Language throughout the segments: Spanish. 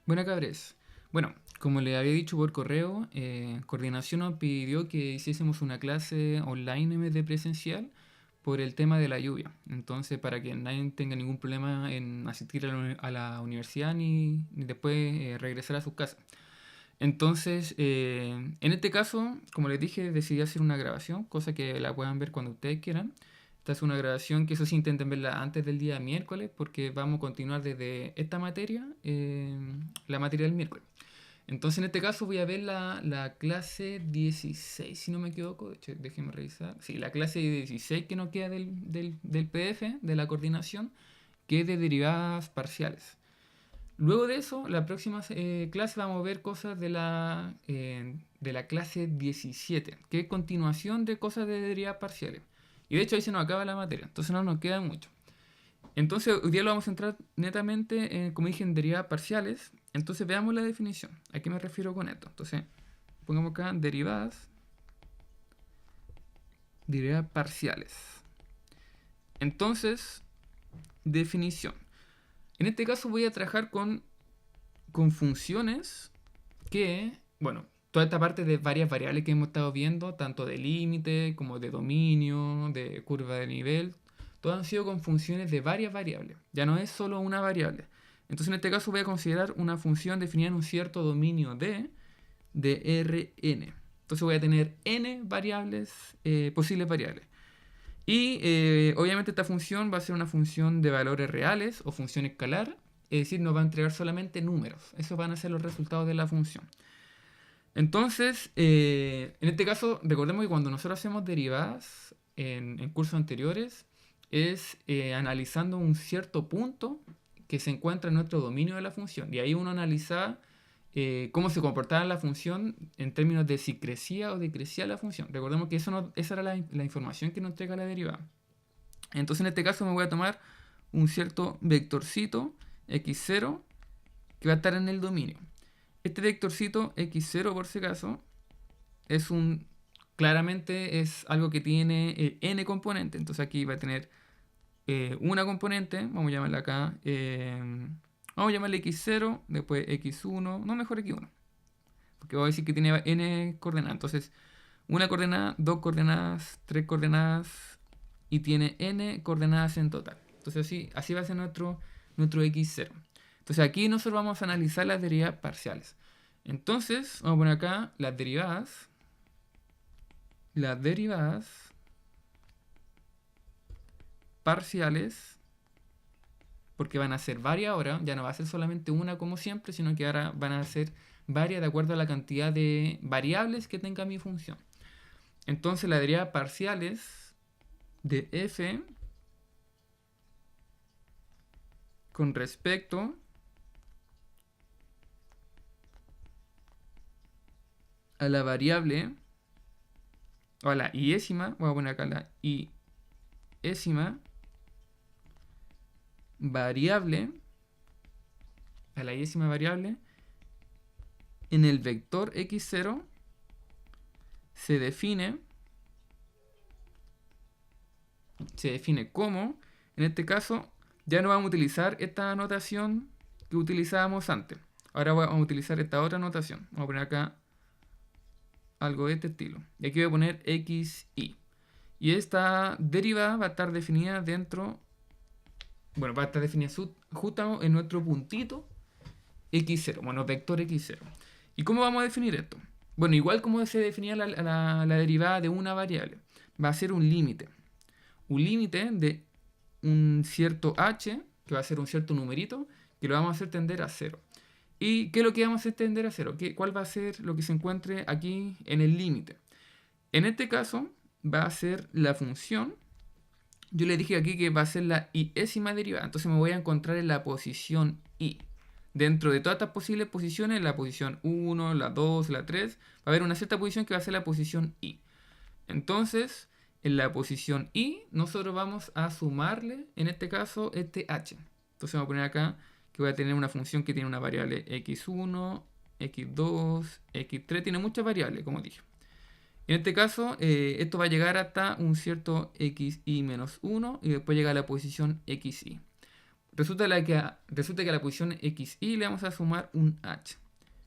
Buena cabres. Bueno, como le había dicho por correo, Coordinación nos pidió que hiciésemos una clase online en vez de presencial por el tema de la lluvia. Entonces, para que nadie tenga ningún problema en asistir a la universidad ni después regresar a sus casas. Entonces, en este caso, como les dije, decidí hacer una grabación, cosa que la puedan ver cuando ustedes quieran. Esta es una grabación que eso sí intenten verla antes del día miércoles, porque vamos a continuar desde esta materia, la materia del miércoles. Entonces, en este caso voy a ver la clase 16, si no me equivoco. De hecho, déjenme revisar. Sí, la clase 16 que nos queda del PDF, de la coordinación, que es de derivadas parciales. Luego de eso, la próxima clase vamos a ver cosas de la clase 17, que es continuación de cosas de derivadas parciales. Y de hecho ahí se nos acaba la materia, entonces no nos queda mucho. Entonces hoy día lo vamos a centrar netamente, como dije, en derivadas parciales. Entonces veamos la definición. ¿A qué me refiero con esto? Entonces, pongamos acá derivadas parciales. Entonces, definición. En este caso voy a trabajar con funciones que, bueno, toda esta parte de varias variables que hemos estado viendo, tanto de límite como de dominio, de curva de nivel, todas han sido con funciones de varias variables. Ya no es solo una variable. Entonces en este caso voy a considerar una función definida en un cierto dominio de Rn. Entonces voy a tener n variables, posibles variables. Y obviamente esta función va a ser una función de valores reales o función escalar, es decir, nos va a entregar solamente números. Esos van a ser los resultados de la función. Entonces, en este caso, recordemos que cuando nosotros hacemos derivadas en cursos anteriores, es analizando un cierto punto que se encuentra en nuestro dominio de la función. Y ahí uno analiza cómo se comportaba la función en términos de si crecía o decrecía la función. Recordemos que esa era la información que nos entrega la derivada. Entonces, en este caso, me voy a tomar un cierto vectorcito x0 que va a estar en el dominio. Este vectorcito x0, por si acaso, claramente es algo que tiene n componentes. Entonces aquí va a tener una componente, vamos a llamarla acá, vamos a llamarle x0, después x1, no, mejor x1, porque voy a decir que tiene n coordenadas. Entonces, una coordenada, dos coordenadas, tres coordenadas y tiene n coordenadas en total. Entonces así va a ser nuestro x0. Entonces aquí nosotros vamos a analizar las derivadas parciales. Entonces, vamos a poner acá las derivadas parciales, porque van a ser varias ahora, ya no va a ser solamente una como siempre, sino que ahora van a ser varias de acuerdo a la cantidad de variables que tenga mi función. Entonces las derivadas parciales de f con respecto a la variable, o a la iésima, voy a poner acá la iésima variable, a la iésima variable, en el vector x0 se define como, en este caso, ya no vamos a utilizar esta notación que utilizábamos antes. Ahora vamos a utilizar esta otra notación. Vamos a poner acá algo de este estilo. Y aquí voy a poner xy. Y esta derivada va a estar definida dentro, bueno, va a estar definida justo en nuestro puntito x0, bueno, vector x0. ¿Y cómo vamos a definir esto? Bueno, igual como se definía la derivada de una variable, va a ser un límite. Un límite de un cierto h, que va a ser un cierto numerito, que lo vamos a hacer tender a 0. ¿Y qué es lo que vamos a hacer tender a 0? ¿Cuál va a ser lo que se encuentre aquí en el límite? En este caso va a ser la función. Yo le dije aquí que va a ser la iésima derivada. Entonces me voy a encontrar en la posición i. Dentro de todas estas posibles posiciones, la posición 1, la 2, la 3, va a haber una cierta posición que va a ser la posición i. Entonces, en la posición i, nosotros vamos a sumarle, en este caso, este h. Entonces vamos a poner acá que voy a tener una función que tiene una variable x1, x2, x3, tiene muchas variables, como dije. En este caso, esto va a llegar hasta un cierto xi menos 1 y después llega a la posición xi. resulta que a la posición xy le vamos a sumar un h.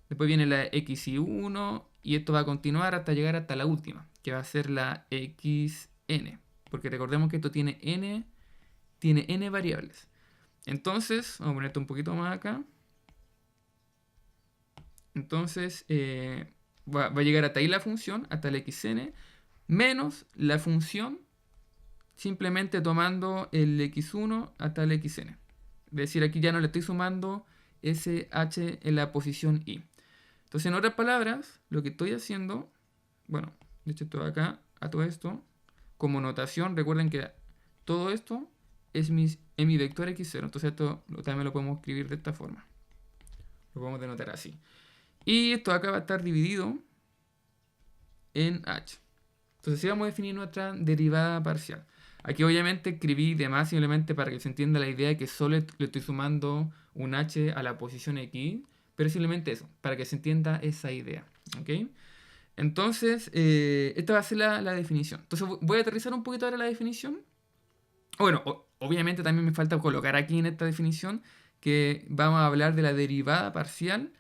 Después viene la xy1 y esto va a continuar hasta llegar hasta la última, que va a ser la xn. Porque recordemos que esto tiene n variables. Entonces, vamos a poner esto un poquito más acá. Entonces, va a llegar hasta ahí la función, hasta el xn, menos la función, simplemente tomando el x1 hasta el xn. Es decir, aquí ya no le estoy sumando ese h en la posición y. Entonces, en otras palabras, lo que estoy haciendo, bueno, de hecho esto acá, a todo esto, como notación, recuerden que todo esto es mi vector x0. Entonces esto también lo podemos escribir de esta forma. Lo podemos denotar así. Y esto acá va a estar dividido en h. Entonces así vamos a definir nuestra derivada parcial. Aquí obviamente escribí de más simplemente para que se entienda la idea de que solo le estoy sumando un h a la posición x. Pero simplemente eso, para que se entienda esa idea. ¿Ok? Entonces, esta va a ser la definición. Entonces voy a aterrizar un poquito ahora la definición. Bueno, obviamente también me falta colocar aquí en esta definición que vamos a hablar de la derivada parcial,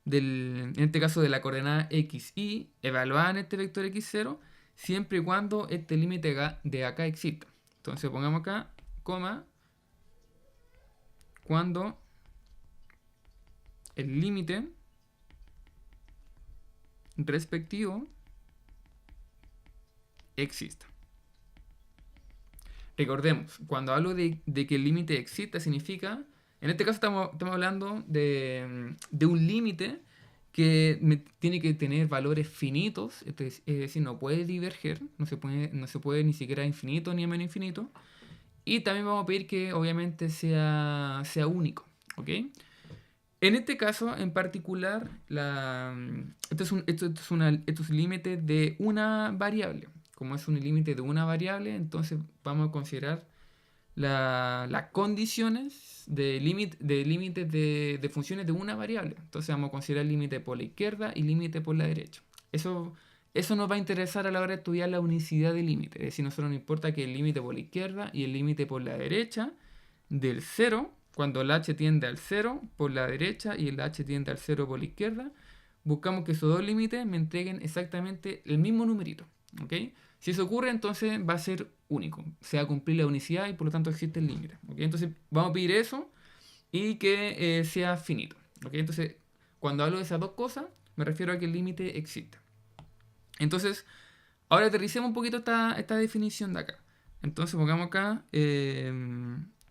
en este caso de la coordenada xy, evaluada en este vector x0, siempre y cuando este límite de acá exista. Entonces pongamos acá, coma, cuando el límite respectivo exista. Recordemos, cuando hablo de que el límite exista, significa, en este caso estamos hablando de un límite que tiene que tener valores finitos, es decir, no puede diverger, no se puede ni siquiera infinito ni a menos infinito, y también vamos a pedir que obviamente sea único, ¿ok? En este caso en particular, esto es un límite de una variable. Como es un límite de una variable, entonces vamos a considerar las condiciones de límites de funciones de una variable. Entonces vamos a considerar límite por la izquierda y límite por la derecha. Eso nos va a interesar a la hora de estudiar la unicidad de límite. Es decir, a nosotros nos importa que el límite por la izquierda y el límite por la derecha del 0, cuando el h tiende al 0 por la derecha y el h tiende al 0 por la izquierda, buscamos que esos dos límites me entreguen exactamente el mismo numerito. ¿Ok? Si eso ocurre, entonces va a ser único. Se va a cumplir la unicidad y por lo tanto existe el límite. ¿Ok? Entonces vamos a pedir eso y que sea finito. ¿Ok? Entonces, cuando hablo de esas dos cosas, me refiero a que el límite existe. Entonces, ahora aterricemos un poquito esta definición de acá. Entonces pongamos acá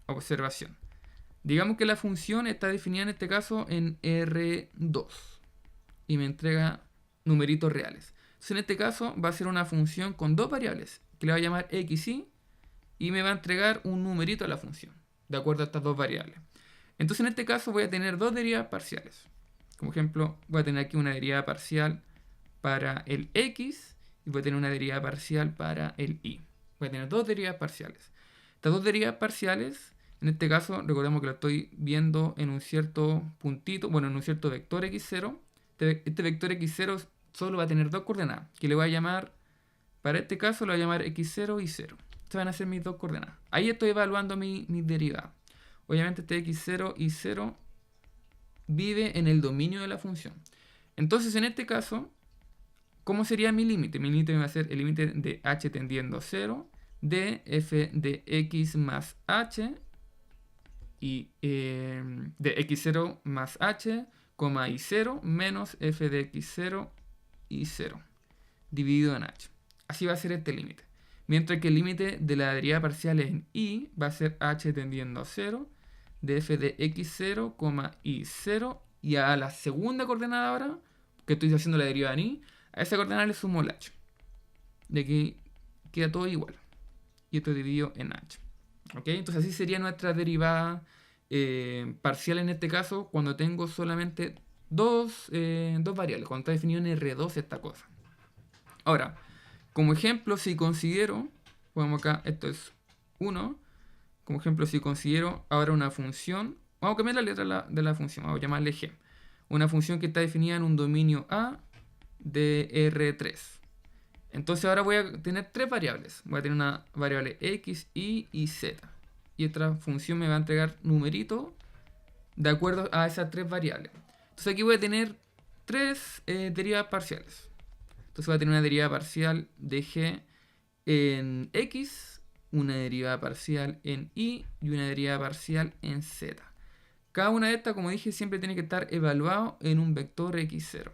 observación. Digamos que la función está definida en este caso en R2 y me entrega numeritos reales. Entonces en este caso va a ser una función con dos variables que le va a llamar xy y me va a entregar un numerito a la función de acuerdo a estas dos variables. Entonces en este caso voy a tener dos derivadas parciales. Como ejemplo, voy a tener aquí una derivada parcial para el x y voy a tener una derivada parcial para el y. Voy a tener dos derivadas parciales. Estas dos derivadas parciales, en este caso, recordemos que lo estoy viendo en un cierto puntito, bueno, en un cierto vector x0. Este vector x0 solo va a tener dos coordenadas, que le voy a llamar, para este caso lo voy a llamar x0 y 0. Estas van a ser mis dos coordenadas. Ahí estoy evaluando mi derivada. Obviamente este x0 y 0 vive en el dominio de la función. Entonces, en este caso, ¿cómo sería mi límite? Mi límite va a ser el límite de h tendiendo a 0 de f de x más h y de x0 más h, y 0 menos f de x0 y 0 dividido en h. Así va a ser este límite. Mientras que el límite de la derivada parcial en y va a ser h tendiendo a 0 de f de x0, y 0. Y a la segunda coordenada ahora, que estoy haciendo la derivada en y, a esa coordenada le sumo el h. De aquí queda todo igual. Y esto dividido en h. ¿Ok? Entonces así sería nuestra derivada parcial en este caso cuando tengo solamente dos variables. Cuando está definido en R2 esta cosa. Ahora, como ejemplo, si considero, ponemos acá, esto es 1. Como ejemplo, si considero ahora una función, vamos a cambiar la letra de la función, vamos a llamarle g. Una función que está definida en un dominio A de R3. Entonces ahora voy a tener tres variables. Voy a tener una variable x, y z. y esta función me va a entregar numeritos de acuerdo a esas tres variables. Entonces aquí voy a tener tres derivadas parciales. Entonces voy a tener una derivada parcial de g en x, una derivada parcial en y una derivada parcial en z. Cada una de estas, como dije, siempre tiene que estar evaluado en un vector x0.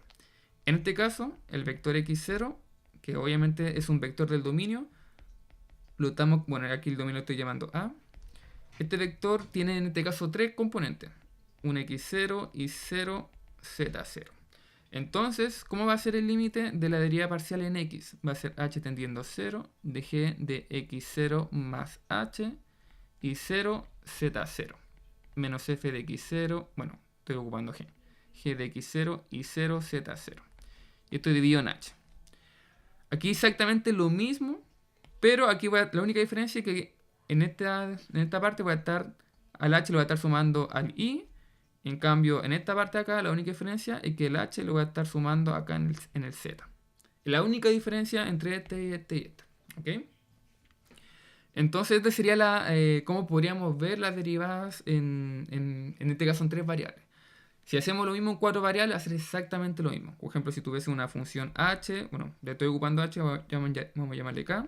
En este caso, el vector x0, que obviamente es un vector del dominio, bueno, aquí el dominio lo estoy llamando A. Este vector tiene en este caso tres componentes, un x0, y0, z0. Entonces, ¿cómo va a ser el límite de la derivada parcial en x? Va a ser h tendiendo a 0 de g de x0 más h y 0 z0 menos f de x0, bueno, estoy ocupando g de x0 y 0 z0. Y esto dividido en h. Aquí exactamente lo mismo, pero aquí la única diferencia es que en esta parte voy a estar, al h lo voy a estar sumando al i. En cambio, en esta parte de acá, la única diferencia es que el h lo voy a estar sumando acá en el z. La única diferencia entre este y este y este. ¿Ok? Entonces, esta sería cómo podríamos ver las derivadas en este caso en tres variables. Si hacemos lo mismo en cuatro variables, hacer exactamente lo mismo. Por ejemplo, si tuviese una función h, bueno, le estoy ocupando h, vamos a llamarle k.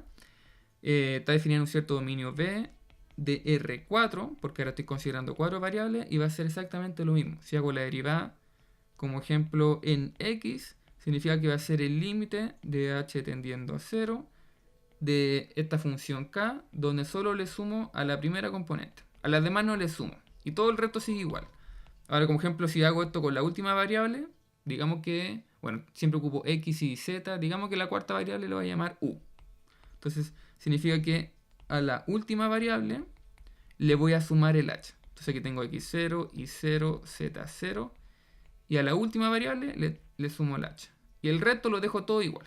Está definiendo un cierto dominio V de R4, porque ahora estoy considerando cuatro variables, y va a ser exactamente lo mismo. Si hago la derivada, como ejemplo, en x, significa que va a ser el límite de h tendiendo a 0 de esta función k, donde solo le sumo a la primera componente. A las demás no le sumo, y todo el resto sigue igual. Ahora, como ejemplo, si hago esto con la última variable, digamos que, bueno, siempre ocupo x y z, digamos que la cuarta variable lo voy a llamar u. Entonces, significa que a la última variable le voy a sumar el h. Entonces aquí tengo x0, y0, z0. Y a la última variable le sumo el h. Y el resto lo dejo todo igual.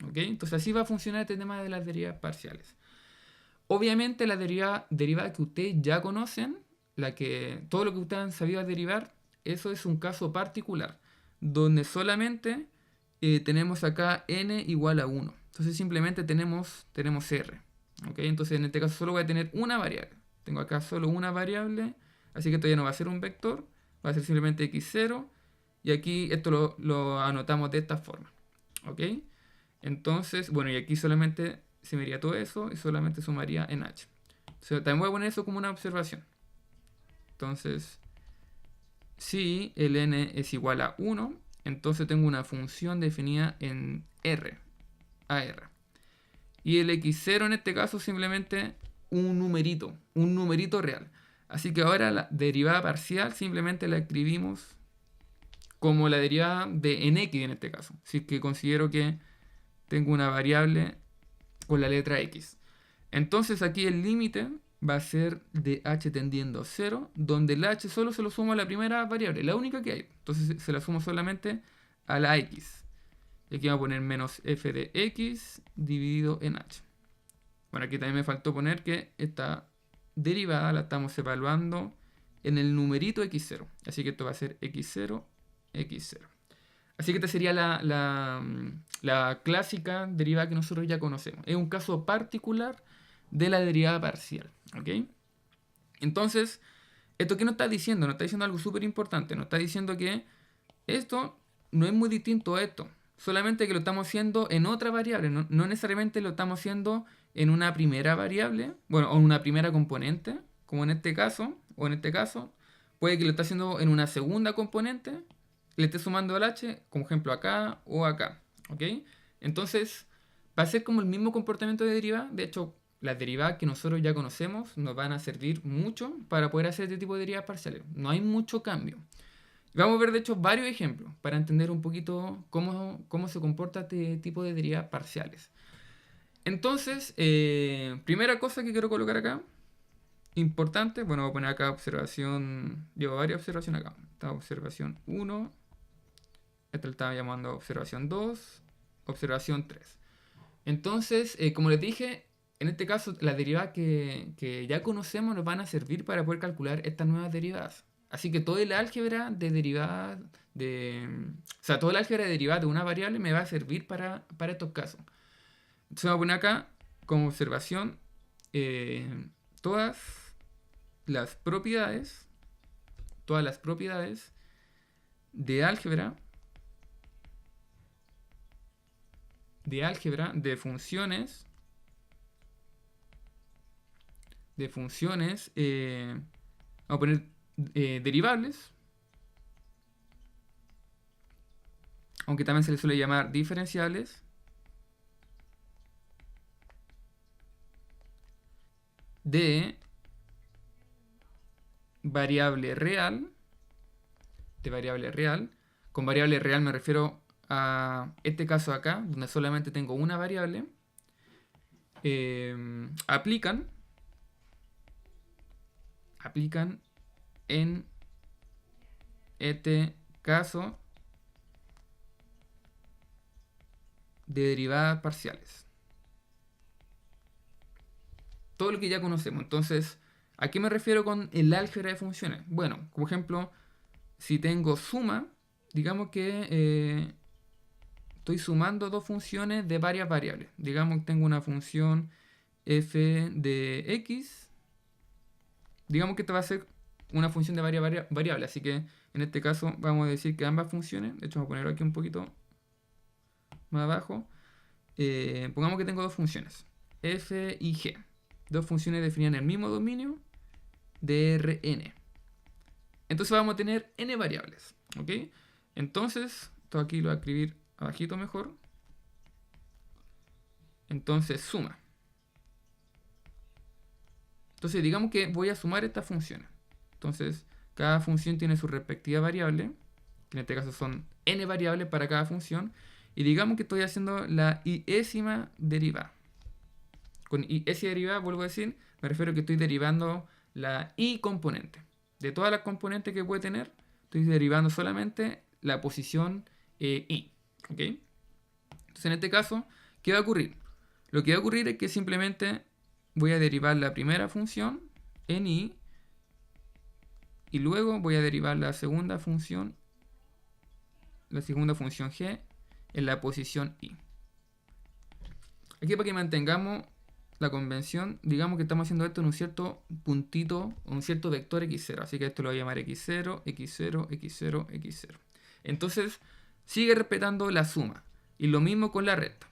¿Ok? Entonces así va a funcionar este tema de las derivadas parciales. Obviamente la derivada que ustedes ya conocen, todo lo que ustedes han sabido derivar, eso es un caso particular, donde solamente tenemos acá n igual a 1. Entonces simplemente tenemos r. ¿Okay? Entonces en este caso solo voy a tener una variable. Tengo acá solo una variable, así que esto ya no va a ser un vector, va a ser simplemente x0. Y aquí esto lo anotamos de esta forma. ¿Ok? Entonces, bueno, y aquí solamente se me iría todo eso y solamente sumaría en h. Entonces, también voy a poner eso como una observación. Entonces, si el n es igual a 1, entonces tengo una función definida en r, AR. Y el x0 en este caso simplemente un numerito real. Así que ahora la derivada parcial simplemente la escribimos como la derivada de en x en este caso. Así que considero que tengo una variable con la letra x. Entonces aquí el límite va a ser de h tendiendo a 0, donde el h solo se lo sumo a la primera variable, la única que hay. Entonces se la sumo solamente a la x. Y aquí vamos a poner menos f de x dividido en h. Bueno, aquí también me faltó poner que esta derivada la estamos evaluando en el numerito x0. Así que esto va a ser x0, x0. Así que esta sería la clásica derivada que nosotros ya conocemos. Es un caso particular de la derivada parcial. ¿Ok? Entonces, ¿esto qué nos está diciendo? Nos está diciendo algo súper importante. Nos está diciendo que esto no es muy distinto a esto. Solamente que lo estamos haciendo en otra variable. No necesariamente lo estamos haciendo en una primera variable. Bueno, o en una primera componente. Como en este caso. O en este caso. Puede que lo esté haciendo en una segunda componente. Le esté sumando el h, como ejemplo acá o acá. ¿Ok? Entonces, va a ser como el mismo comportamiento de derivada. De hecho, las derivadas que nosotros ya conocemos nos van a servir mucho para poder hacer este tipo de derivadas parciales. No hay mucho cambio. Vamos a ver, de hecho, varios ejemplos para entender un poquito cómo se comporta este tipo de derivadas parciales. Entonces, primera cosa que quiero colocar acá, importante, bueno, voy a poner acá observación, llevo varias observaciones acá. Esta observación 1, esta la estaba llamando observación 2, observación 3. Entonces, como les dije, en este caso, las derivadas que ya conocemos nos van a servir para poder calcular estas nuevas derivadas. Así que todo el álgebra de derivadas todo el álgebra de derivadas de una variable me va a servir para estos casos. Entonces voy a poner acá como observación todas las propiedades de álgebra de funciones vamos a poner derivables, aunque también se les suele llamar diferenciales, de variable real. Con variable real me refiero a este caso acá, donde solamente tengo una variable. Aplican en este caso de derivadas parciales. Todo lo que ya conocemos. Entonces, ¿a qué me refiero con el álgebra de funciones? Bueno, como ejemplo, si tengo suma, digamos que estoy sumando dos funciones de varias variables. Digamos que tengo una función f de x. Digamos que esta va a ser una función de varias variables. Así que en este caso vamos a decir que ambas funciones, de hecho voy a ponerlo aquí un poquito más abajo. Pongamos que tengo dos funciones, f y g. Dos funciones definidas en el mismo dominio de Rn. Entonces vamos a tener n variables. ¿Ok? Entonces, esto aquí lo voy a escribir abajito mejor. Entonces, suma. Entonces, digamos que voy a sumar estas funciones. Entonces, cada función tiene su respectiva variable, que en este caso son n variables para cada función. Y digamos que estoy haciendo la iésima derivada. Con iésima derivada, vuelvo a decir, me refiero a que estoy derivando la i componente. De todas las componentes que puede tener, estoy derivando solamente la posición i. ¿Ok? Entonces, en este caso, ¿qué va a ocurrir? Lo que va a ocurrir es que simplemente voy a derivar la primera función en i y luego voy a derivar la segunda función g en la posición i. Aquí para que mantengamos la convención, digamos que estamos haciendo esto en un cierto puntito, un cierto vector x0. Así que esto lo voy a llamar x0, x0, x0, x0. Entonces, sigue respetando la suma. Y lo mismo con la resta.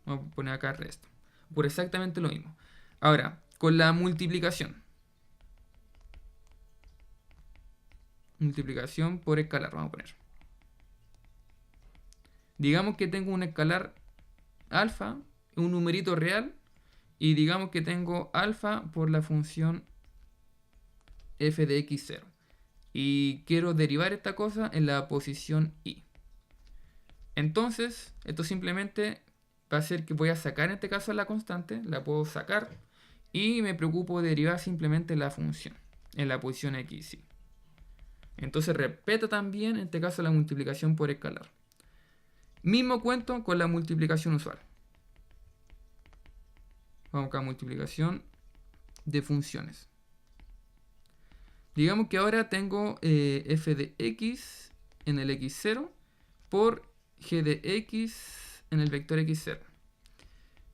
Vamos a poner acá resta. Por exactamente lo mismo. Ahora, con la multiplicación. Multiplicación por escalar, vamos a poner. Digamos que tengo un escalar alfa, un numerito real, y digamos que tengo alfa por la función f de x0. Y quiero derivar esta cosa en la posición i. Entonces, esto simplemente va a ser que voy a sacar en este caso la constante, la puedo sacar, y me preocupo de derivar simplemente la función en la posición x. Entonces repito también en este caso la multiplicación por escalar. Mismo cuento con la multiplicación usual. Vamos acá a multiplicación de funciones. Digamos que ahora tengo f de x en el x0 por g de x en el vector x0.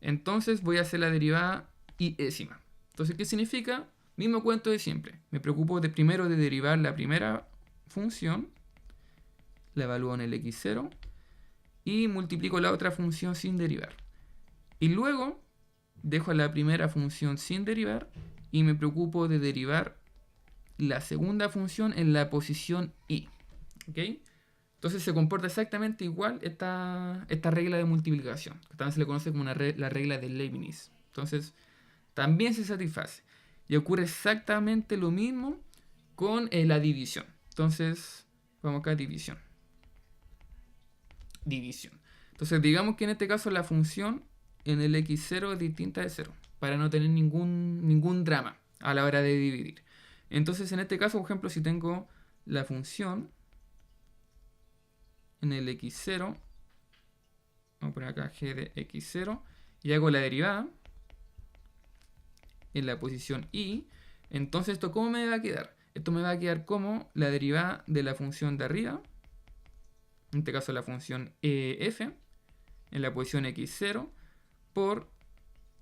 Entonces voy a hacer la derivada iésima. Entonces, ¿qué significa? Mismo cuento de siempre. Me preocupo primero de derivar la primera función, la evalúo en el x0 y multiplico la otra función sin derivar. Y luego dejo la primera función sin derivar y me preocupo de derivar la segunda función en la posición i. ¿Ok? Entonces se comporta exactamente igual esta regla de multiplicación, que también se le conoce como la regla de Leibniz. Entonces también se satisface. Y ocurre exactamente lo mismo con la división. Entonces, vamos acá a división. Entonces, digamos que en este caso la función en el x0 es distinta de 0, para no tener ningún drama a la hora de dividir. Entonces, en este caso, por ejemplo, si tengo la función en el x0, vamos a poner acá g de x0, y hago la derivada en la posición i, entonces esto ¿cómo me va a quedar? Esto me va a quedar como la derivada de la función de arriba, en este caso la función f, en la posición x0, por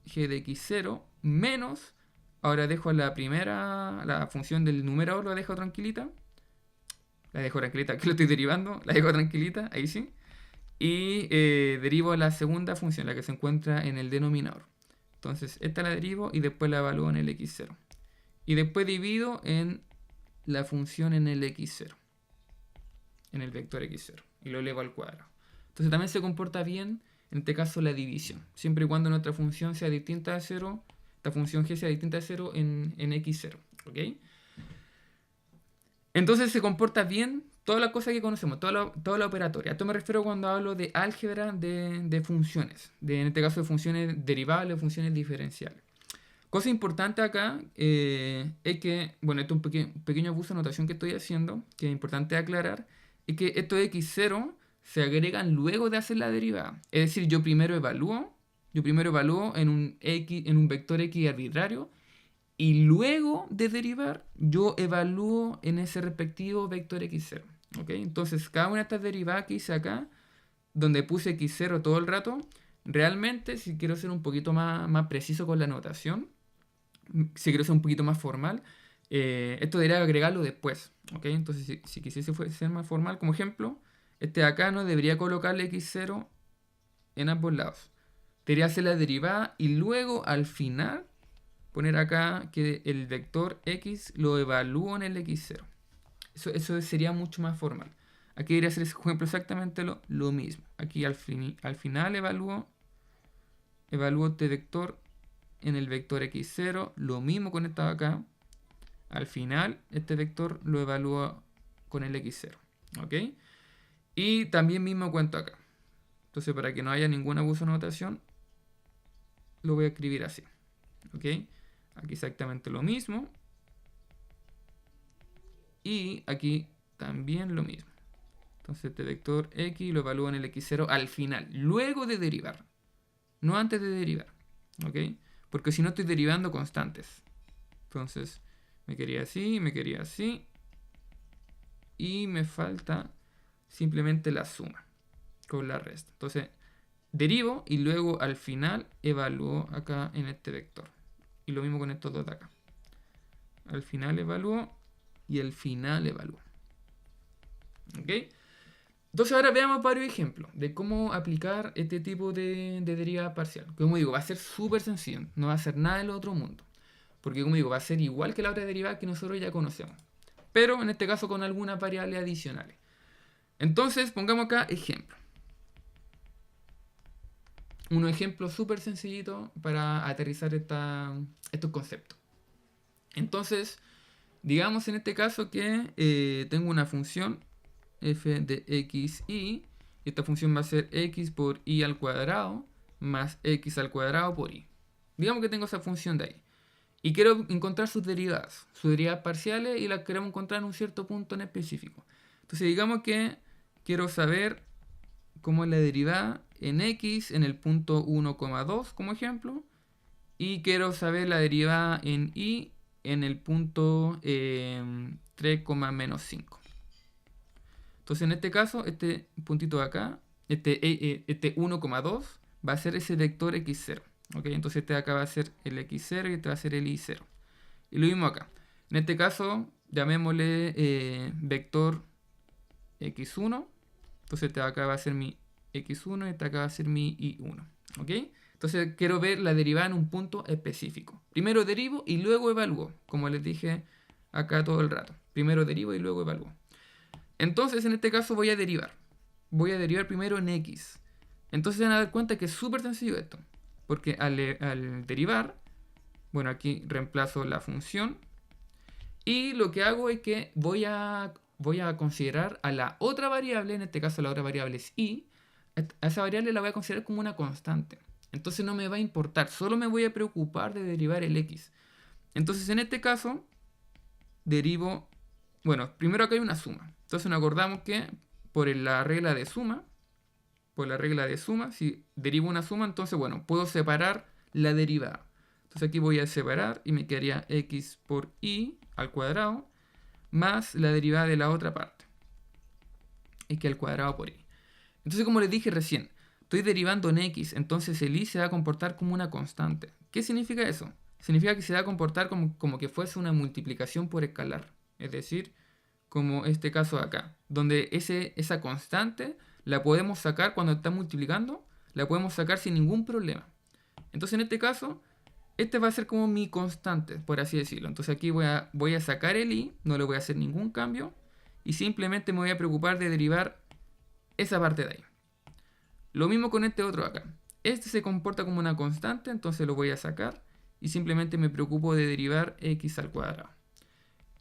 g de x0 menos Ahora dejo la función del numerador, la dejo tranquilita. La dejo tranquilita, aquí lo estoy derivando, la dejo tranquilita, ahí sí. Y derivo la segunda función, la que se encuentra en el denominador. Entonces, esta la derivo y después la evalúo en el x0. Y después divido en la función en el x0, en el vector x0, y lo elevo al cuadrado. Entonces también se comporta bien, en este caso, la división. Siempre y cuando nuestra función sea distinta a 0, esta función g sea distinta a 0 en x0. ¿Ok? Entonces se comporta bien todas las cosas que conocemos, toda la operatoria. A esto me refiero cuando hablo de álgebra de funciones, en este caso de funciones derivables o funciones diferenciales. Cosa importante acá es que, bueno, esto es un pequeño abuso de notación que estoy haciendo, que es importante aclarar, es que estos x0 se agregan luego de hacer la derivada. Es decir, yo primero evalúo en un vector x arbitrario, y luego de derivar, yo evalúo en ese respectivo vector x0. ¿Ok? Entonces, cada una de estas derivadas que hice acá, donde puse x0 todo el rato, realmente, si quiero ser un poquito más preciso con la notación, si quiero ser un poquito más formal, esto debería agregarlo después. ¿Ok? Entonces, si quisiese ser más formal, como ejemplo, este de acá no debería colocarle x0 en ambos lados. Debería hacer la derivada y luego al final poner acá que el vector x lo evalúo en el x0. Eso sería mucho más formal. Aquí debería ser ese ejemplo exactamente lo mismo. Aquí al final evalúo este vector en el vector x0. Lo mismo con esta de acá. Al final este vector lo evalúo con el x0. ¿Ok? Y también mismo cuento acá. Entonces, para que no haya ningún abuso de notación, lo voy a escribir así. ¿Ok? Aquí exactamente lo mismo. Y aquí también lo mismo. Entonces este vector x lo evalúo en el x0 al final, luego de derivar. No antes de derivar. ¿Ok? Porque si no estoy derivando constantes. Entonces me quería así. Y me falta simplemente la suma con la resta. Entonces derivo y luego al final evalúo acá en este vector. Y lo mismo con estos dos de acá. Al final evalúo y al final evalúo. ¿Ok? Entonces ahora veamos varios ejemplos de cómo aplicar este tipo de derivada parcial. Como digo, va a ser súper sencillo. No va a ser nada del otro mundo. Porque como digo, va a ser igual que la otra derivada que nosotros ya conocemos. Pero en este caso con algunas variables adicionales. Entonces pongamos acá ejemplo. Un ejemplo súper sencillito para aterrizar estos conceptos. Entonces, digamos en este caso que tengo una función f de x, y esta función va a ser x por y al cuadrado más x al cuadrado por y. Digamos que tengo esa función de ahí. Y quiero encontrar sus derivadas parciales, y las queremos encontrar en un cierto punto en específico. Entonces digamos que quiero saber cómo es la derivada en x en el punto 1,2 como ejemplo. Y quiero saber la derivada en y en el punto 3,-5. Entonces en este caso, este puntito de acá, este 1,2 va a ser ese vector x0. ¿Ok? Entonces este de acá va a ser el x0 y este va a ser el y0. Y lo mismo acá. En este caso, llamémosle vector x1. Entonces este de acá va a ser mi x1 y este de acá va a ser mi y1. ¿Ok? Entonces quiero ver la derivada en un punto específico. Primero derivo y luego evalúo, como les dije acá todo el rato. Primero derivo y luego evalúo. Entonces en este caso voy a derivar. Voy a derivar primero en x. Entonces se van a dar cuenta que es súper sencillo esto. Porque al derivar, bueno, aquí reemplazo la función. Y lo que hago es que voy a considerar a la otra variable, en este caso la otra variable es y. A esa variable la voy a considerar como una constante. Entonces no me va a importar, solo me voy a preocupar de derivar el x. Entonces en este caso, derivo, bueno, primero acá hay una suma. Entonces nos acordamos que por la regla de suma, si derivo una suma, entonces bueno, puedo separar la derivada. Entonces aquí voy a separar y me quedaría x por y al cuadrado más la derivada de la otra parte, x al cuadrado por y. Entonces, como les dije recién, estoy derivando en x, entonces el y se va a comportar como una constante. ¿Qué significa eso? significa que se va a comportar como que fuese una multiplicación por escalar. Es decir, como este caso de acá, donde esa constante la podemos sacar cuando está multiplicando, la podemos sacar sin ningún problema. Entonces en este caso, este va a ser como mi constante, por así decirlo. Entonces aquí voy a sacar el i, no le voy a hacer ningún cambio, y simplemente me voy a preocupar de derivar esa parte de ahí. Lo mismo con este otro acá. Este se comporta como una constante, entonces lo voy a sacar y simplemente me preocupo de derivar x al cuadrado.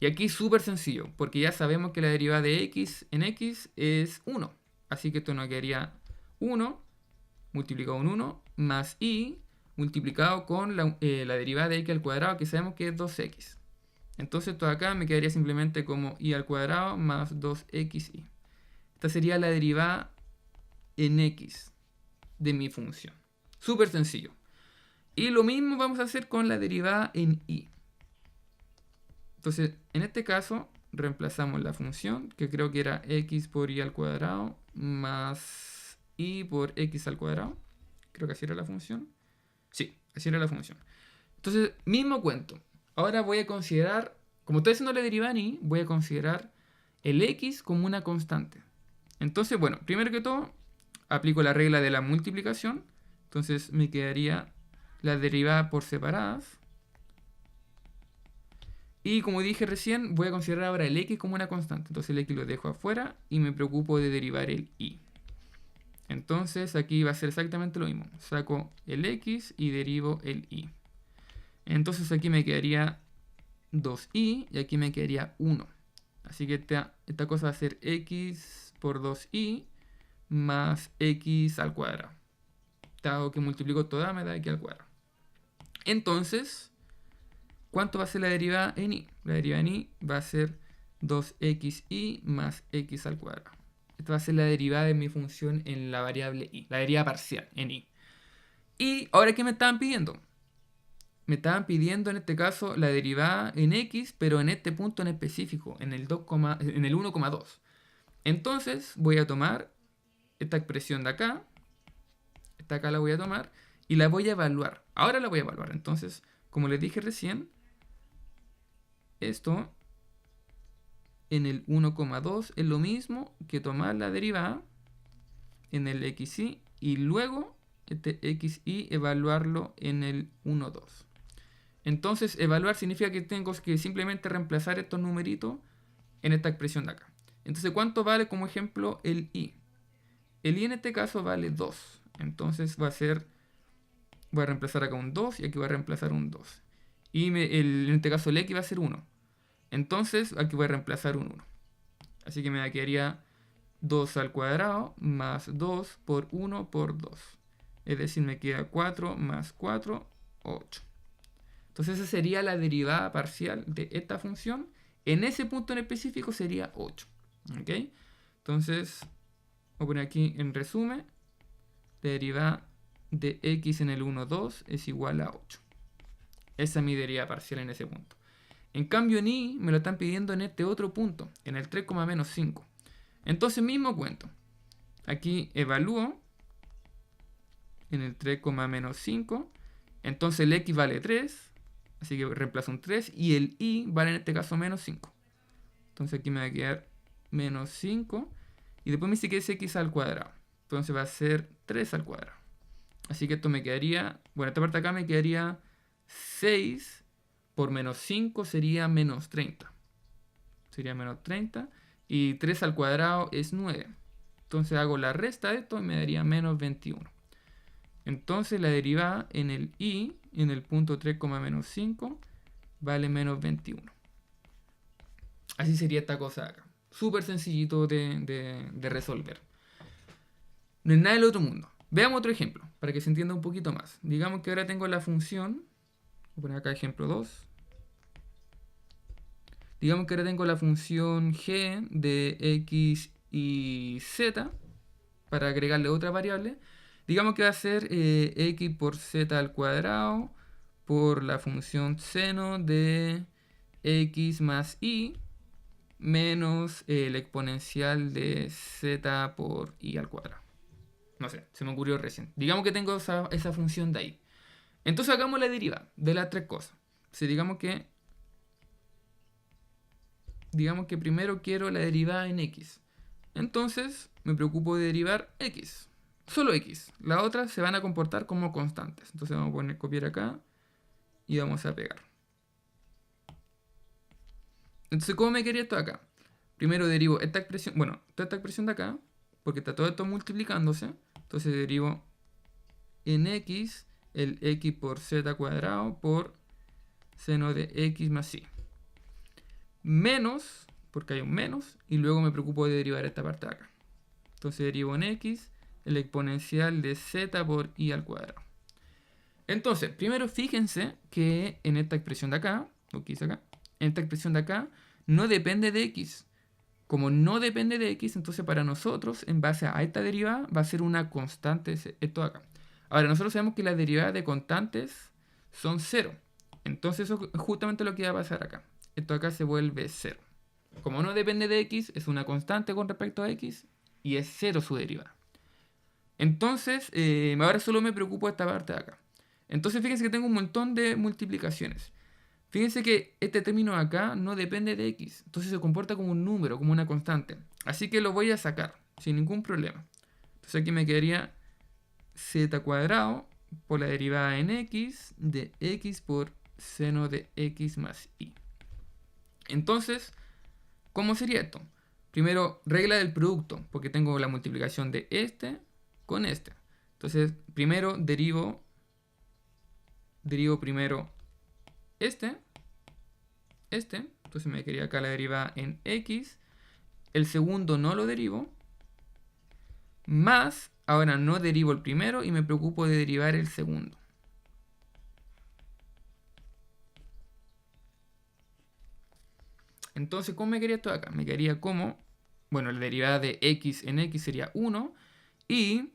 Y aquí es súper sencillo, porque ya sabemos que la derivada de x en x es 1. Así que esto nos quedaría 1 multiplicado con 1 más i multiplicado con la derivada de x al cuadrado, que sabemos que es 2x. Entonces esto de acá me quedaría simplemente como i al cuadrado más 2xi. Esta sería la derivada en x de mi función. Súper sencillo. Y lo mismo vamos a hacer con la derivada en y. Entonces, en este caso, reemplazamos la función, que creo que era x por y al cuadrado, más y por x al cuadrado. Creo que así era la función. Sí, así era la función. Entonces, mismo cuento. Ahora voy a considerar, como estoy haciendo la derivada en y, voy a considerar el x como una constante. Entonces, bueno, primero que todo, aplico la regla de la multiplicación. Entonces me quedaría la derivada por separadas. Y como dije recién, voy a considerar ahora el x como una constante. Entonces el x lo dejo afuera y me preocupo de derivar el y. Entonces aquí va a ser exactamente lo mismo. Saco el x y derivo el y. Entonces aquí me quedaría 2i y aquí me quedaría 1. Así que esta cosa va a ser x por 2i más x al cuadrado. Dado que multiplico toda, me da x al cuadrado. Entonces, ¿cuánto va a ser la derivada en y? La derivada en y va a ser 2xi más x al cuadrado. Esta va a ser la derivada de mi función en la variable y, la derivada parcial en y. Y ahora, ¿qué me estaban pidiendo? Me estaban pidiendo en este caso la derivada en x, pero en este punto en específico, en el 1,2. Entonces voy a tomar esta expresión de acá, esta acá la voy a tomar y la voy a evaluar. Ahora la voy a evaluar. Entonces, como les dije recién, esto en el 1,2 es lo mismo que tomar la derivada en el xi y luego este xi evaluarlo en el 1,2. Entonces, evaluar significa que tengo que simplemente reemplazar estos numeritos en esta expresión de acá. Entonces, ¿cuánto vale como ejemplo el i? El i en este caso vale 2. Entonces voy a reemplazar acá un 2 y aquí voy a reemplazar un 2. Y en este caso el x va a ser 1. Entonces aquí voy a reemplazar un 1. Así que me quedaría 2 al cuadrado más 2 por 1 por 2. Es decir, me queda 4 más 4, 8. Entonces esa sería la derivada parcial de esta función. En ese punto en específico sería 8. ¿Ok? Entonces, voy a poner aquí en resumen, la derivada de x en el 1,2 es igual a 8. Esa es mi derivada parcial en ese punto. En cambio en y me lo están pidiendo en este otro punto, en el 3,-5. Entonces mismo cuento. Aquí evalúo en el 3,-5. Entonces el x vale 3. Así que reemplazo un 3. Y el y vale en este caso menos 5. Entonces aquí me va a quedar menos 5. Y después me dice que es x al cuadrado. Entonces va a ser 3 al cuadrado. Así que esto me quedaría, bueno, esta parte acá me quedaría 6 por menos 5 sería menos 30. Sería menos 30. Y 3 al cuadrado es 9. Entonces hago la resta de esto y me daría menos 21. Entonces la derivada en el y, en el punto 3,-5, vale menos 21. Así sería esta cosa acá. Súper sencillito de resolver. No es nada del otro mundo. Veamos otro ejemplo, para que se entienda un poquito más. Digamos que ahora tengo la función, voy a poner acá ejemplo 2. Digamos que ahora tengo la función g de x y z, para agregarle otra variable. Digamos que va a ser x por z al cuadrado por la función seno de x más y menos el exponencial de z por y al cuadrado. No sé, se me ocurrió recién. Digamos que tengo esa función de ahí. Entonces hagamos la derivada de las tres cosas. Si digamos que primero quiero la derivada en x. Entonces me preocupo de derivar x. Solo x. Las otras se van a comportar como constantes. Entonces vamos a poner copiar acá y vamos a pegar. Entonces, ¿cómo me quería esto acá? Primero derivo esta expresión, bueno, toda esta expresión de acá, porque está todo esto multiplicándose. Entonces derivo en x el x por z cuadrado por seno de x más y. Menos, porque hay un menos, y luego me preocupo de derivar esta parte de acá. Entonces derivo en x el exponencial de z por y al cuadrado. Entonces, primero fíjense que en esta expresión de acá, lo que hice acá, en esta expresión de acá, no depende de x. Como no depende de x, entonces para nosotros, en base a esta derivada, va a ser una constante esto de acá. Ahora, nosotros sabemos que las derivadas de constantes son 0. Entonces eso es justamente lo que va a pasar acá. Esto acá se vuelve 0. Como no depende de x, es una constante con respecto a x y es 0 su derivada. Entonces, ahora solo me preocupo esta parte de acá. Entonces fíjense que tengo un montón de multiplicaciones. Fíjense que este término de acá no depende de x. Entonces se comporta como un número, como una constante. Así que lo voy a sacar sin ningún problema. Entonces aquí me quedaría z cuadrado por la derivada en x de x por seno de x más y. Entonces, ¿cómo sería esto? Primero, regla del producto, porque tengo la multiplicación de este con este. Entonces, primero derivo primero este. Entonces me quedaría acá la derivada en x. El segundo no lo derivo. Más, ahora no derivo el primero y me preocupo de derivar el segundo. Entonces, ¿cómo me quedaría esto acá? Me quedaría como, bueno, la derivada de x en x sería 1. Y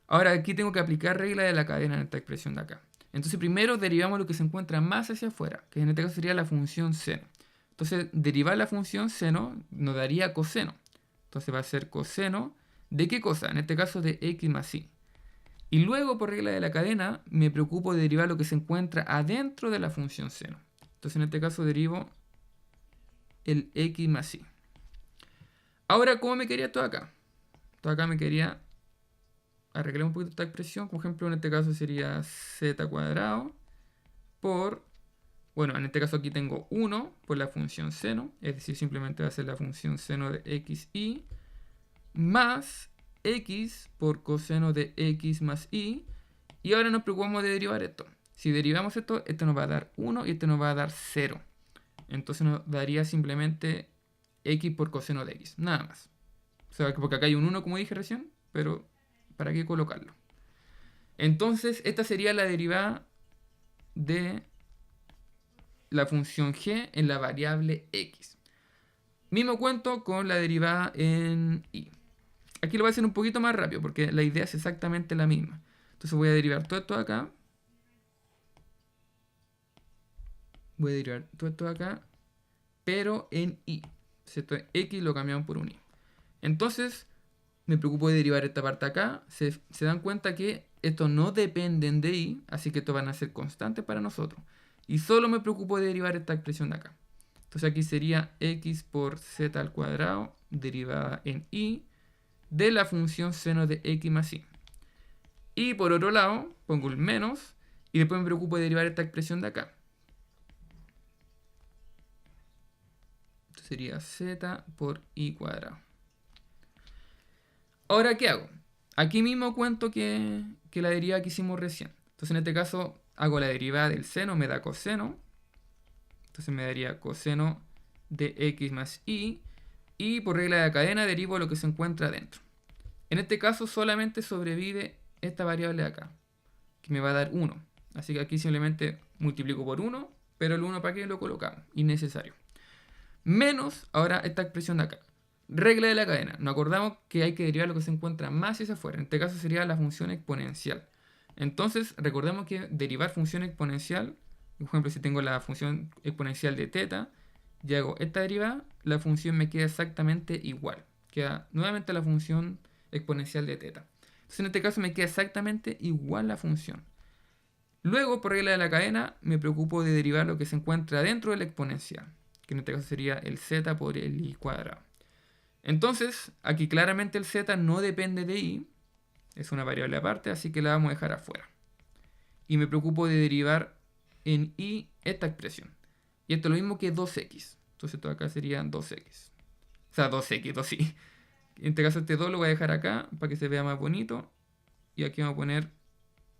ahora aquí tengo que aplicar regla de la cadena en esta expresión de acá. Entonces primero derivamos lo que se encuentra más hacia afuera, que en este caso sería la función seno. Entonces derivar la función seno nos daría coseno. Entonces va a ser coseno de ¿qué cosa? En este caso de x más y. Y luego por regla de la cadena me preocupo de derivar lo que se encuentra adentro de la función seno. Entonces en este caso derivo el x más y. Ahora, ¿cómo me quedaría todo acá? Todo acá me quedaría arreglar un poquito esta expresión. Por ejemplo, en este caso sería z cuadrado por, bueno, en este caso aquí tengo 1 por la función seno, es decir, simplemente va a ser la función seno de x y más x por coseno de x más y. Y ahora nos preocupamos de derivar esto. Si derivamos esto, esto nos va a dar 1 y esto nos va a dar 0. Entonces nos daría simplemente x por coseno de x, nada más. O sea, porque acá hay un 1 como dije recién, pero ¿para qué colocarlo? Entonces, esta sería la derivada de la función g en la variable x. Mismo cuento con la derivada en y. Aquí lo voy a hacer un poquito más rápido porque la idea es exactamente la misma. Entonces voy a derivar todo esto de acá. Voy a derivar todo esto de acá, pero en y. Esto x lo cambiamos por un y. Entonces, me preocupo de derivar esta parte acá. Se dan cuenta que estos no dependen de y, así que estos van a ser constantes para nosotros. Y solo me preocupo de derivar esta expresión de acá. Entonces aquí sería x por z al cuadrado derivada en y de la función seno de x más y. Y por otro lado, pongo el menos y después me preocupo de derivar esta expresión de acá. Esto sería z por y cuadrado. Ahora, ¿qué hago? Aquí mismo cuento que la derivada que hicimos recién. Entonces en este caso hago la derivada del seno, me da coseno. Entonces me daría coseno de x más y. Y por regla de la cadena derivo lo que se encuentra dentro. En este caso solamente sobrevive esta variable de acá, que me va a dar 1. Así que aquí simplemente multiplico por 1, pero el 1 ¿para qué lo colocamos? Innecesario. Menos ahora esta expresión de acá. Regla de la cadena. Nos acordamos que hay que derivar lo que se encuentra más hacia afuera. En este caso sería la función exponencial. Entonces, recordemos que derivar función exponencial, por ejemplo, si tengo la función exponencial de teta y hago esta derivada, la función me queda exactamente igual. Queda nuevamente la función exponencial de teta. Entonces, en este caso me queda exactamente igual la función. Luego, por regla de la cadena, me preocupo de derivar lo que se encuentra dentro del exponencial, que en este caso sería el z por el i cuadrado. Entonces, aquí claramente el z no depende de i, es una variable aparte, así que la vamos a dejar afuera. Y me preocupo de derivar en i esta expresión. Y esto es lo mismo que 2x. Entonces esto acá sería 2x. O sea, 2x, 2i. En este caso este 2 lo voy a dejar acá para que se vea más bonito. Y aquí vamos a poner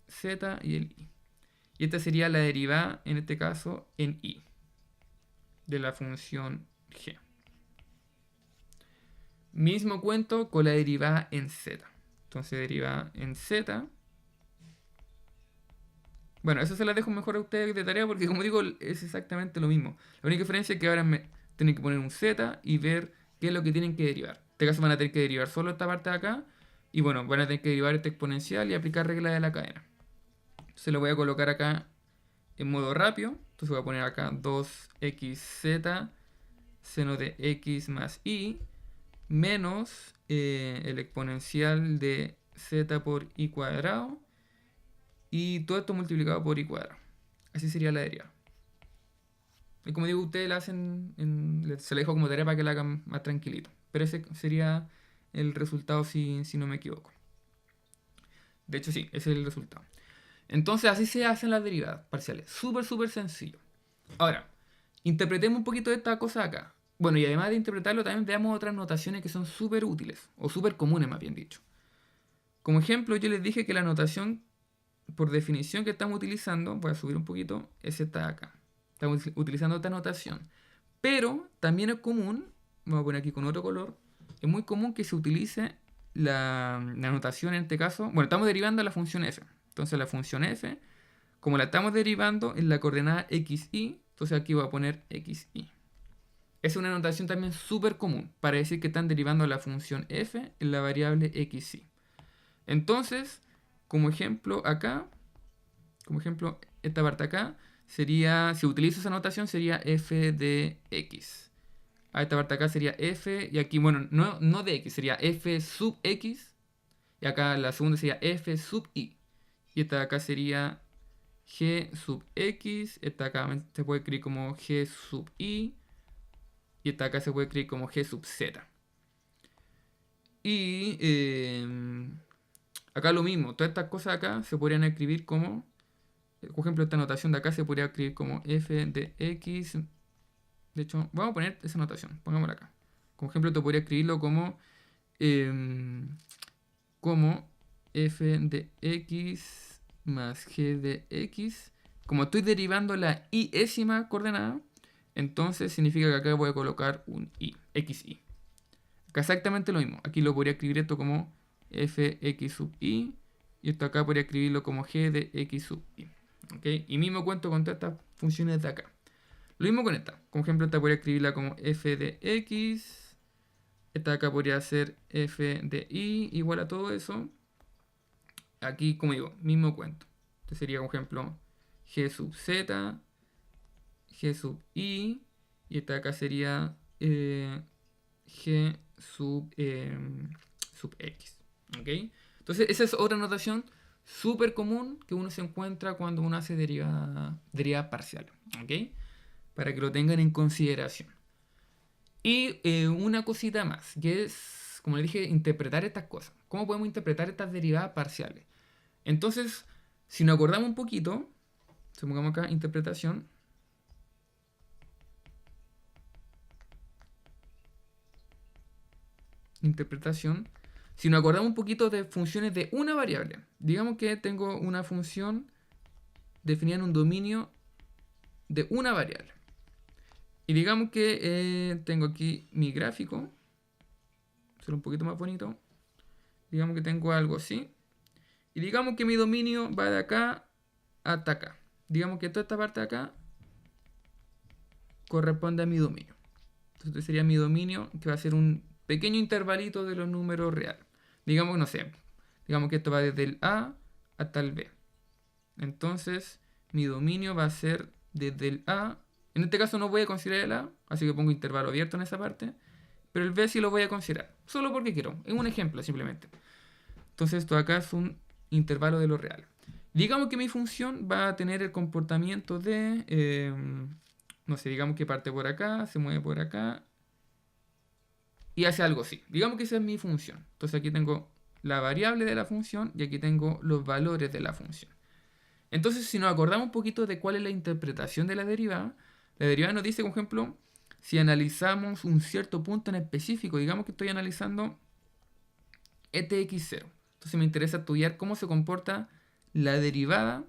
z y el i. Y esta sería la derivada, en este caso, en i. De la función g. Mismo cuento con la derivada en z. Entonces derivada en z. Bueno, eso se las dejo mejor a ustedes de tarea porque como digo es exactamente lo mismo. La única diferencia es que ahora tienen que poner un z y ver qué es lo que tienen que derivar. En este caso van a tener que derivar solo esta parte de acá. Y bueno, van a tener que derivar este exponencial y aplicar regla de la cadena. Entonces lo voy a colocar acá en modo rápido. Entonces voy a poner acá 2xz seno de x más y menos el exponencial de z por i cuadrado y todo esto multiplicado por i cuadrado. Así sería la derivada. Y como digo, ustedes la hacen, se la dejo como tarea para que la hagan más tranquilito. Pero ese sería el resultado si no me equivoco. De hecho sí, ese es el resultado. Entonces así se hacen las derivadas parciales. Súper, súper sencillo. Ahora, interpretemos un poquito de esta cosa acá. Bueno, y además de interpretarlo, también veamos otras notaciones que son súper útiles, o súper comunes más bien dicho. Como ejemplo, yo les dije que la notación, por definición que estamos utilizando, voy a subir un poquito, es esta de acá. Estamos utilizando esta notación. Pero también es común, vamos a poner aquí con otro color, es muy común que se utilice la notación en este caso. Bueno, estamos derivando la función f. Entonces la función f, como la estamos derivando en la coordenada xy, entonces aquí voy a poner xy. Es una notación también súper común para decir que están derivando la función f en la variable xy. Entonces, como ejemplo acá, esta parte acá, sería, si utilizo esa notación sería f de x. A esta parte acá sería f, y aquí, bueno, no de x, sería f sub x. Y acá la segunda sería f sub i. Y esta de acá sería g sub x. Esta acá se puede escribir como g sub i. Y esta acá se puede escribir como g sub z. Y acá lo mismo. Todas estas cosas acá se podrían escribir como, por ejemplo, esta notación de acá se podría escribir como f de x. De hecho, vamos a poner esa notación. Pongámosla acá. Como ejemplo, te podría escribirlo como f de x más g de x. Como estoy derivando la i-ésima coordenada, entonces significa que acá voy a colocar un i, xi. Acá exactamente lo mismo. Aquí lo podría escribir esto como fx sub i. Y esto acá podría escribirlo como g de x sub i. ¿Okay? Y mismo cuento con todas estas funciones de acá. Lo mismo con esta. Como ejemplo, esta podría escribirla como f de x. Esta de acá podría ser f de i igual a todo eso. Aquí, como digo, mismo cuento. Este sería, como ejemplo, g sub z, g sub i. Y esta de acá sería g sub x. ¿Ok? Entonces, esa es otra notación súper común que uno se encuentra cuando uno hace derivada parcial. ¿Ok? Para que lo tengan en consideración. Y una cosita más, que es, como les dije, interpretar estas cosas. ¿Cómo podemos interpretar estas derivadas parciales? Entonces, si nos acordamos un poquito, supongamos acá interpretación. Si nos acordamos un poquito de funciones de una variable, digamos que tengo una función definida en un dominio de una variable. Y digamos que tengo aquí mi gráfico, será un poquito más bonito. Digamos que tengo algo así. Y digamos que mi dominio va de acá hasta acá. Digamos que toda esta parte de acá corresponde a mi dominio. Entonces este sería mi dominio, que va a ser un pequeño intervalito de los números reales. Digamos, no sé, digamos que esto va desde el A hasta el B. Entonces, mi dominio va a ser desde el A. En este caso no voy a considerar el A, así que pongo intervalo abierto en esa parte. Pero el B sí lo voy a considerar, solo porque quiero. Es un ejemplo simplemente. Entonces esto acá es un intervalo de lo real. Digamos que mi función va a tener el comportamiento de, no sé, digamos que parte por acá, se mueve por acá y hace algo así. Digamos que esa es mi función. Entonces aquí tengo la variable de la función y aquí tengo los valores de la función. Entonces, si nos acordamos un poquito de cuál es la interpretación de la derivada nos dice, por ejemplo, si analizamos un cierto punto en específico, digamos que estoy analizando este x0. Entonces me interesa estudiar cómo se comporta la derivada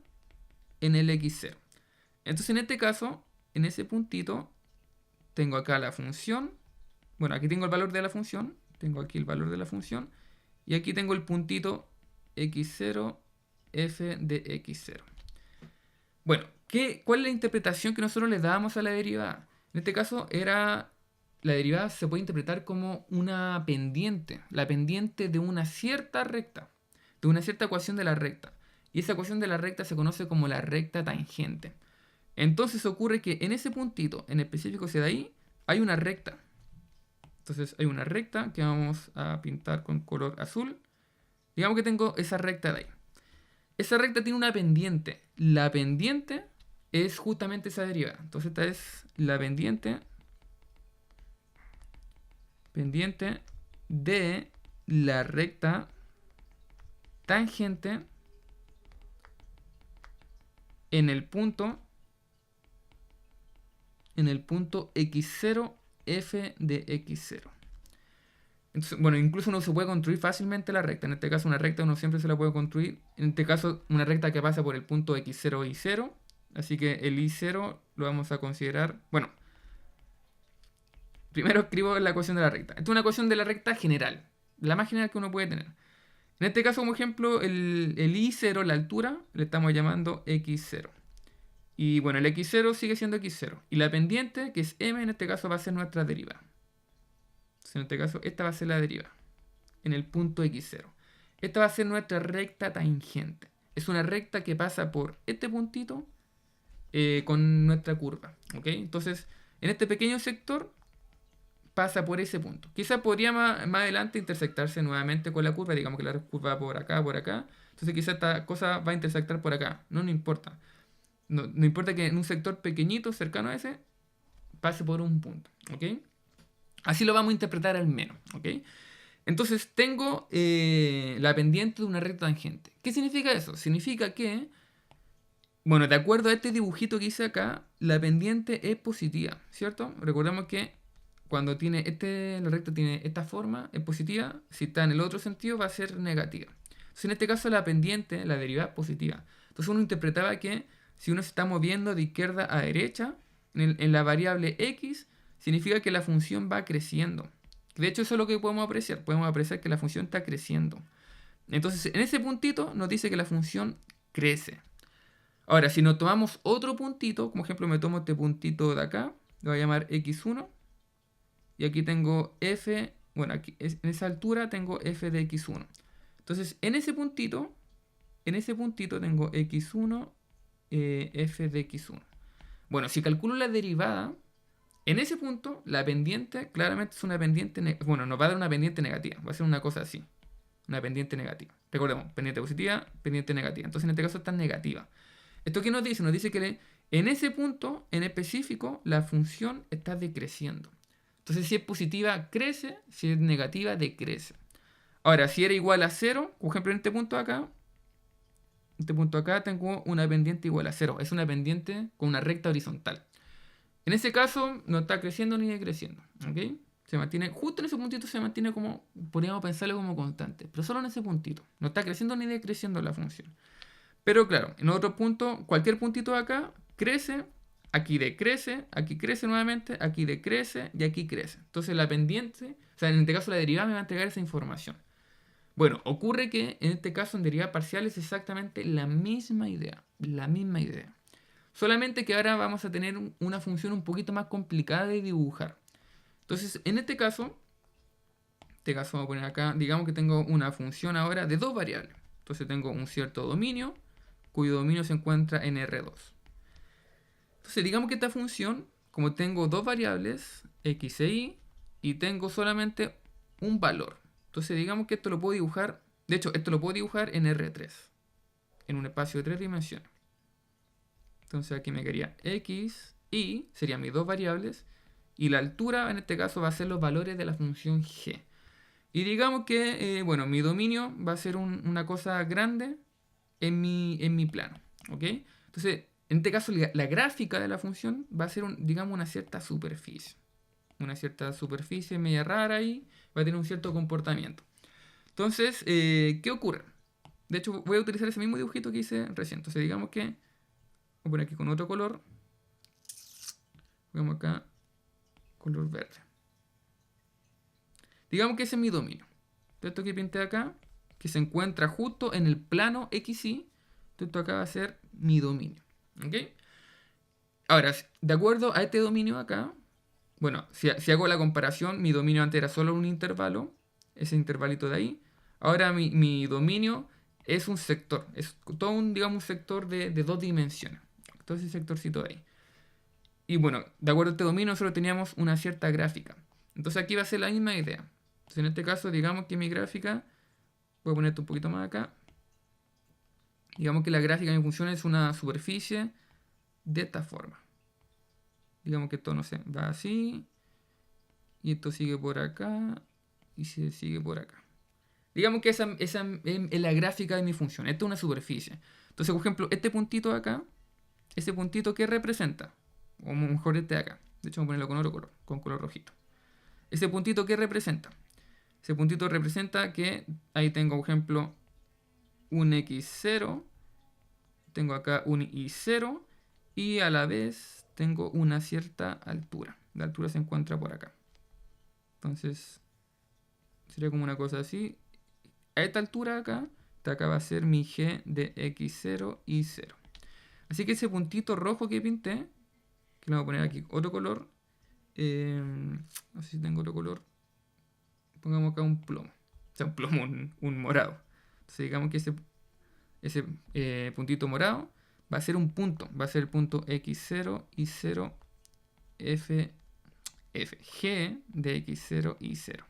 en el x0. Entonces en este caso, en ese puntito, tengo acá la función. Bueno, aquí tengo el valor de la función. Tengo aquí el valor de la función. Y aquí tengo el puntito x0, f de x0. Bueno, ¿cuál es la interpretación que nosotros le dábamos a la derivada? En este caso era, la derivada se puede interpretar como una pendiente, la pendiente de una cierta recta, de una cierta ecuación de la recta. Y esa ecuación de la recta se conoce como la recta tangente. Entonces ocurre que en ese puntito, en específico de ahí, hay una recta. Entonces hay una recta que vamos a pintar con color azul. Digamos que tengo esa recta de ahí. Esa recta tiene una pendiente. La pendiente es justamente esa derivada. Entonces esta es la pendiente de la recta tangente en el punto x0 f de x0. Entonces, bueno, incluso uno se puede construir fácilmente la recta. En este caso una recta uno siempre se la puede construir. En este caso una recta que pasa por el punto x0 y 0. Así que el i0 lo vamos a considerar... Bueno, primero escribo la ecuación de la recta. Esta es una ecuación de la recta general. La más general que uno puede tener. En este caso, como ejemplo, el i0, la altura, le estamos llamando x0. Y bueno, el x0 sigue siendo x0. Y la pendiente, que es m, en este caso va a ser nuestra derivada. Entonces, en este caso, esta va a ser la derivada. En el punto x0. Esta va a ser nuestra recta tangente. Es una recta que pasa por este puntito con nuestra curva. ¿Ok? Entonces, en este pequeño sector pasa por ese punto. Quizás podría más adelante intersectarse nuevamente con la curva. Digamos que la curva va por acá, por acá. Entonces quizás esta cosa va a intersectar por acá. No importa. No importa que en un sector pequeñito, cercano a ese, pase por un punto. ¿Ok? Así lo vamos a interpretar al menos. ¿Ok? Entonces tengo la pendiente de una recta tangente. ¿Qué significa eso? Significa que, bueno, de acuerdo a este dibujito que hice acá, la pendiente es positiva, ¿cierto? Recordemos que cuando tiene la recta tiene esta forma, es positiva. Si está en el otro sentido, va a ser negativa. Entonces, en este caso, la pendiente, la derivada es positiva. Entonces, uno interpretaba que si uno se está moviendo de izquierda a derecha, en la variable x, significa que la función va creciendo. De hecho, eso es lo que podemos apreciar. Podemos apreciar que la función está creciendo. Entonces, en ese puntito nos dice que la función crece. Ahora, si nos tomamos otro puntito, como ejemplo me tomo este puntito de acá, lo voy a llamar x1. Y aquí tengo f, bueno, aquí en esa altura tengo f de x1. Entonces, en ese puntito tengo x1, f de x1. Bueno, si calculo la derivada, en ese punto, la pendiente claramente es una pendiente, bueno, nos va a dar una pendiente negativa. Va a ser una cosa así, una pendiente negativa. Recordemos, pendiente positiva, pendiente negativa. Entonces, en este caso está negativa. ¿Esto qué nos dice? Nos dice que en ese punto, en específico, la función está decreciendo. Entonces, si es positiva, crece. Si es negativa, decrece. Ahora, si era igual a 0, por ejemplo, en este punto acá tengo una pendiente igual a 0. Es una pendiente con una recta horizontal. En ese caso, no está creciendo ni decreciendo. ¿Ok? Se mantiene, justo en ese puntito se mantiene como, podríamos pensarlo como constante. Pero solo en ese puntito. No está creciendo ni decreciendo la función. Pero claro, en otro punto, cualquier puntito de acá crece. Aquí decrece, aquí crece nuevamente, aquí decrece y aquí crece. Entonces la pendiente, o sea, en este caso la derivada me va a entregar esa información. Bueno, ocurre que en este caso en derivada parcial es exactamente la misma idea. La misma idea. Solamente que ahora vamos a tener una función un poquito más complicada de dibujar. Entonces, en este caso vamos a poner acá, digamos que tengo una función ahora de dos variables. Entonces tengo un cierto dominio, cuyo dominio se encuentra en R2. Entonces, digamos que esta función, como tengo dos variables, x e y tengo solamente un valor. Entonces, digamos que esto lo puedo dibujar, de hecho, esto lo puedo dibujar en R3. en un espacio de 3 dimensiones. Entonces aquí me quedaría x, y, serían mis dos variables, y la altura en este caso va a ser los valores de la función g. Y digamos que, bueno, mi dominio va a ser una cosa grande en mi plano, ¿ok? Entonces, en este caso la gráfica de la función va a ser, digamos, una cierta superficie. Una cierta superficie media rara ahí, va a tener un cierto comportamiento. Entonces, ¿qué ocurre? De hecho, voy a utilizar ese mismo dibujito que hice recién. Entonces, digamos que, voy a poner aquí con otro color. Vamos acá, color verde. Digamos que ese es mi dominio. Esto que pinté acá, que se encuentra justo en el plano XY, esto acá va a ser mi dominio. ¿Ok? Ahora, de acuerdo a este dominio acá, bueno, si hago la comparación, mi dominio antes era solo un intervalo, ese intervalito de ahí. Ahora mi dominio es un sector, es todo un, digamos, un sector de 2 dimensiones. Todo ese sectorcito de ahí. Y bueno, de acuerdo a este dominio nosotros teníamos una cierta gráfica. Entonces aquí va a ser la misma idea. Entonces en este caso, digamos que mi gráfica, voy a poner esto un poquito más acá. Digamos que la gráfica de mi función es una superficie de esta forma. Digamos que esto, no sé, va así. Y esto sigue por acá. Y se sigue por acá. Digamos que esa es la gráfica de mi función. Esta es una superficie. Entonces, por ejemplo, este puntito de acá, ese puntito, ¿qué representa? O mejor este de acá. De hecho, vamos a ponerlo con otro color, con color rojito. Ese puntito, ¿qué representa? Ese puntito representa que ahí tengo, por ejemplo, un x0. Tengo acá un y0. Y a la vez tengo una cierta altura. La altura se encuentra por acá. Entonces, sería como una cosa así. A esta altura acá va a ser mi g de x0 y 0. Así que ese puntito rojo que pinté, que le voy a poner aquí otro color. No sé si tengo otro color. Pongamos acá un plomo. O sea, un plomo, un morado. Entonces digamos que ese puntito morado va a ser un punto. Va a ser el punto x0 y 0 f g de x0 y 0.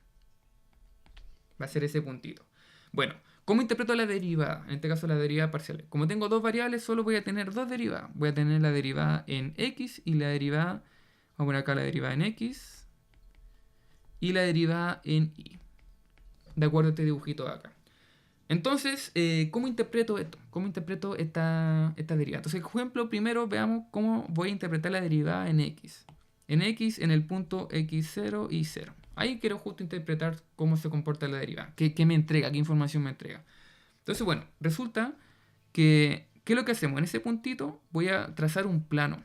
Va a ser ese puntito. Bueno, ¿cómo interpreto la derivada? En este caso la derivada parcial. Como tengo dos variables, solo voy a tener dos derivadas. Voy a tener la derivada en x y la derivada, vamos a poner acá la derivada en x y la derivada en y. De acuerdo a este dibujito de acá. Entonces, ¿cómo interpreto esto? ¿Cómo interpreto esta derivada? Entonces, por ejemplo, primero veamos cómo voy a interpretar la derivada en x. En x, en el punto x0 y 0. Ahí quiero justo interpretar cómo se comporta la derivada. ¿Qué me entrega? ¿Qué información me entrega? Entonces, bueno, resulta que, ¿qué es lo que hacemos? En ese puntito voy a trazar un plano.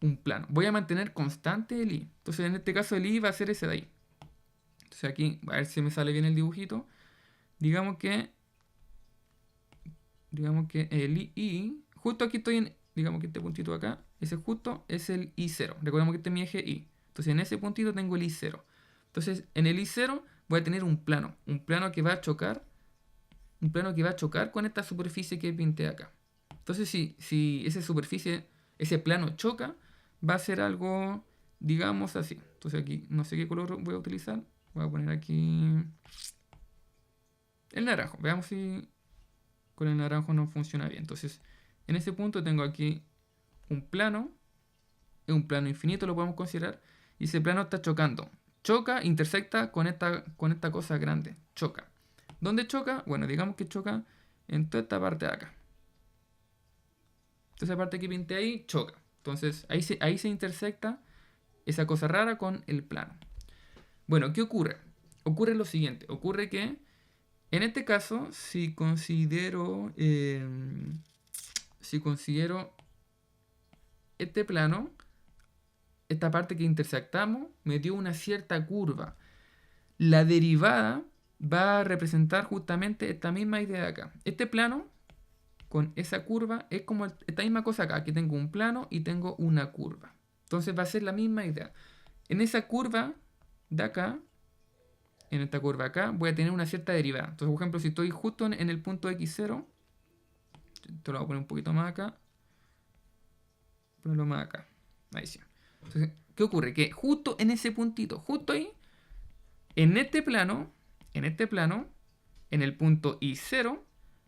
Un plano. Voy a mantener constante el y. Entonces, en este caso, el y va a ser ese de ahí. Entonces, aquí, a ver si me sale bien el dibujito. Digamos que el i, justo aquí estoy en, digamos que este puntito de acá, ese justo es el i0. Recordemos que este es mi eje y. Entonces, en ese puntito tengo el i0. Entonces, en el i0 voy a tener un plano que va a chocar, con esta superficie que pinté acá. Entonces, si esa superficie, ese plano choca, va a ser algo, digamos así. Entonces aquí, no sé qué color voy a utilizar. Voy a poner aquí el naranjo. Veamos si con el naranjo no funciona bien. Entonces, en ese punto tengo aquí un plano. Es un plano infinito, lo podemos considerar. Y ese plano está chocando. Choca, intersecta con esta cosa grande. Choca. ¿Dónde choca? Bueno, digamos que choca en toda esta parte de acá. Esa parte que pinté ahí choca. Entonces, ahí se intersecta esa cosa rara con el plano. Bueno, ¿qué ocurre? Ocurre lo siguiente. Ocurre que, en este caso, si considero este plano, esta parte que intersectamos, me dio una cierta curva. La derivada va a representar justamente esta misma idea de acá. Este plano, con esa curva, es como esta misma cosa acá. Aquí tengo un plano y tengo una curva. Entonces va a ser la misma idea. En esa curva de acá, en esta curva acá, voy a tener una cierta derivada. Entonces, por ejemplo, si estoy justo en el punto x0, esto lo voy a poner un poquito más acá. Ponerlo más acá. Ahí sí. Entonces, ¿qué ocurre? Que justo en ese puntito, justo ahí, en este plano, en el punto y0,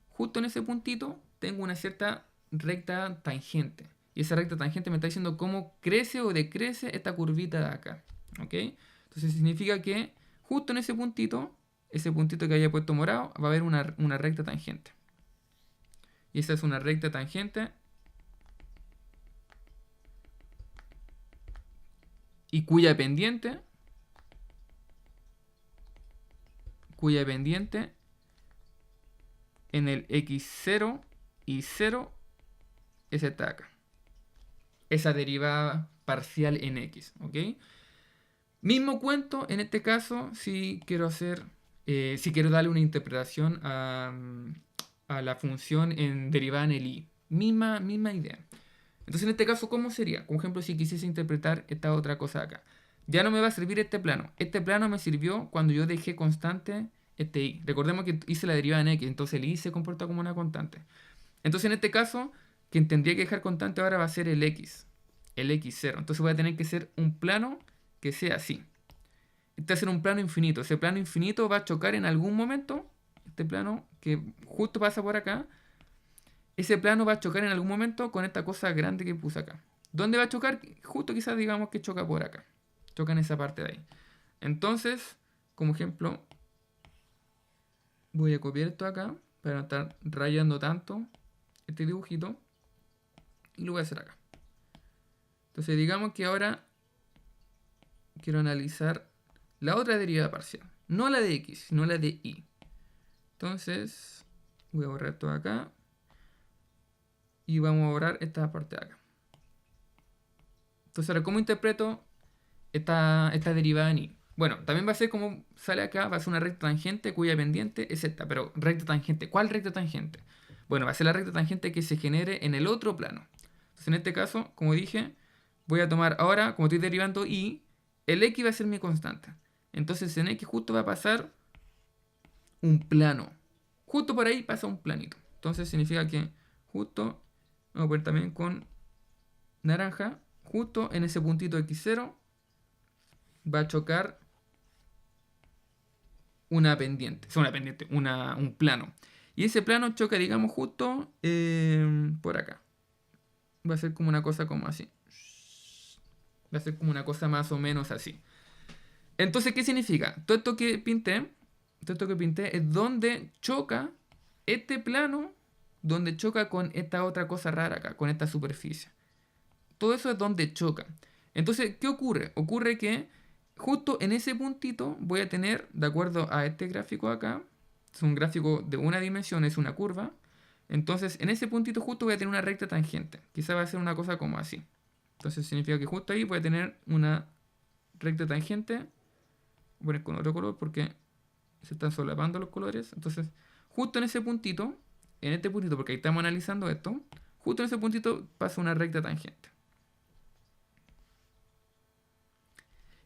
justo en ese puntito, tengo una cierta recta tangente. Y esa recta tangente me está diciendo cómo crece o decrece esta curvita de acá. ¿Ok? Entonces significa que justo en ese puntito que haya puesto morado, va a haber una recta tangente. Y esa es una recta tangente. Y cuya pendiente en el x0 y 0 es esta de acá. Esa derivada parcial en x. ¿Ok? Mismo cuento en este caso si quiero darle una interpretación a la función derivada en el y. Misma idea. Entonces en este caso, ¿cómo sería? Por ejemplo, si quisiese interpretar esta otra cosa de acá. Ya no me va a servir este plano. Este plano me sirvió cuando yo dejé constante este y. Recordemos que hice la derivada en x, entonces el y se comporta como una constante. Entonces en este caso, quien tendría que dejar constante ahora va a ser el x. El x0. Entonces voy a tener que ser un plano que sea así. Este va a ser un plano infinito. Ese plano infinito va a chocar en algún momento. Este plano que justo pasa por acá. Ese plano va a chocar en algún momento con esta cosa grande que puse acá. ¿Dónde va a chocar? Justo quizás digamos que choca por acá. Choca en esa parte de ahí. Entonces, como ejemplo, voy a copiar esto acá para no estar rayando tanto este dibujito. Y lo voy a hacer acá. Entonces digamos que ahora quiero analizar la otra derivada parcial. No la de x, sino la de y. Entonces, voy a borrar esto acá. Y vamos a borrar esta parte de acá. Entonces ahora, ¿cómo interpreto esta derivada en y? Bueno, también va a ser como sale acá, va a ser una recta tangente cuya pendiente es esta. Pero recta tangente, ¿cuál recta tangente? Bueno, va a ser la recta tangente que se genere en el otro plano. Entonces en este caso, como dije, voy a tomar ahora, como estoy derivando y, el x va a ser mi constante. Entonces en x justo va a pasar un plano. Justo por ahí pasa un planito. Entonces significa que justo, vamos a poner también con naranja, justo en ese puntito x0 va a chocar una pendiente. Es una pendiente, un plano. Y ese plano choca, digamos, justo por acá. Va a ser como una cosa como así. Va a ser como una cosa más o menos así. Entonces, ¿qué significa? Todo esto que pinté es donde choca este plano, donde choca con esta otra cosa rara acá, con esta superficie. Todo eso es donde choca. Entonces, ¿qué ocurre? Ocurre que justo en ese puntito voy a tener, de acuerdo a este gráfico acá, es un gráfico de una dimensión, es una curva. Entonces, en ese puntito justo voy a tener una recta tangente. Quizá va a ser una cosa como así. Entonces, significa que justo ahí voy a tener una recta tangente. Voy a poner con otro color porque se están solapando los colores. Entonces, justo en ese puntito, porque ahí estamos analizando esto, justo en ese puntito pasa una recta tangente.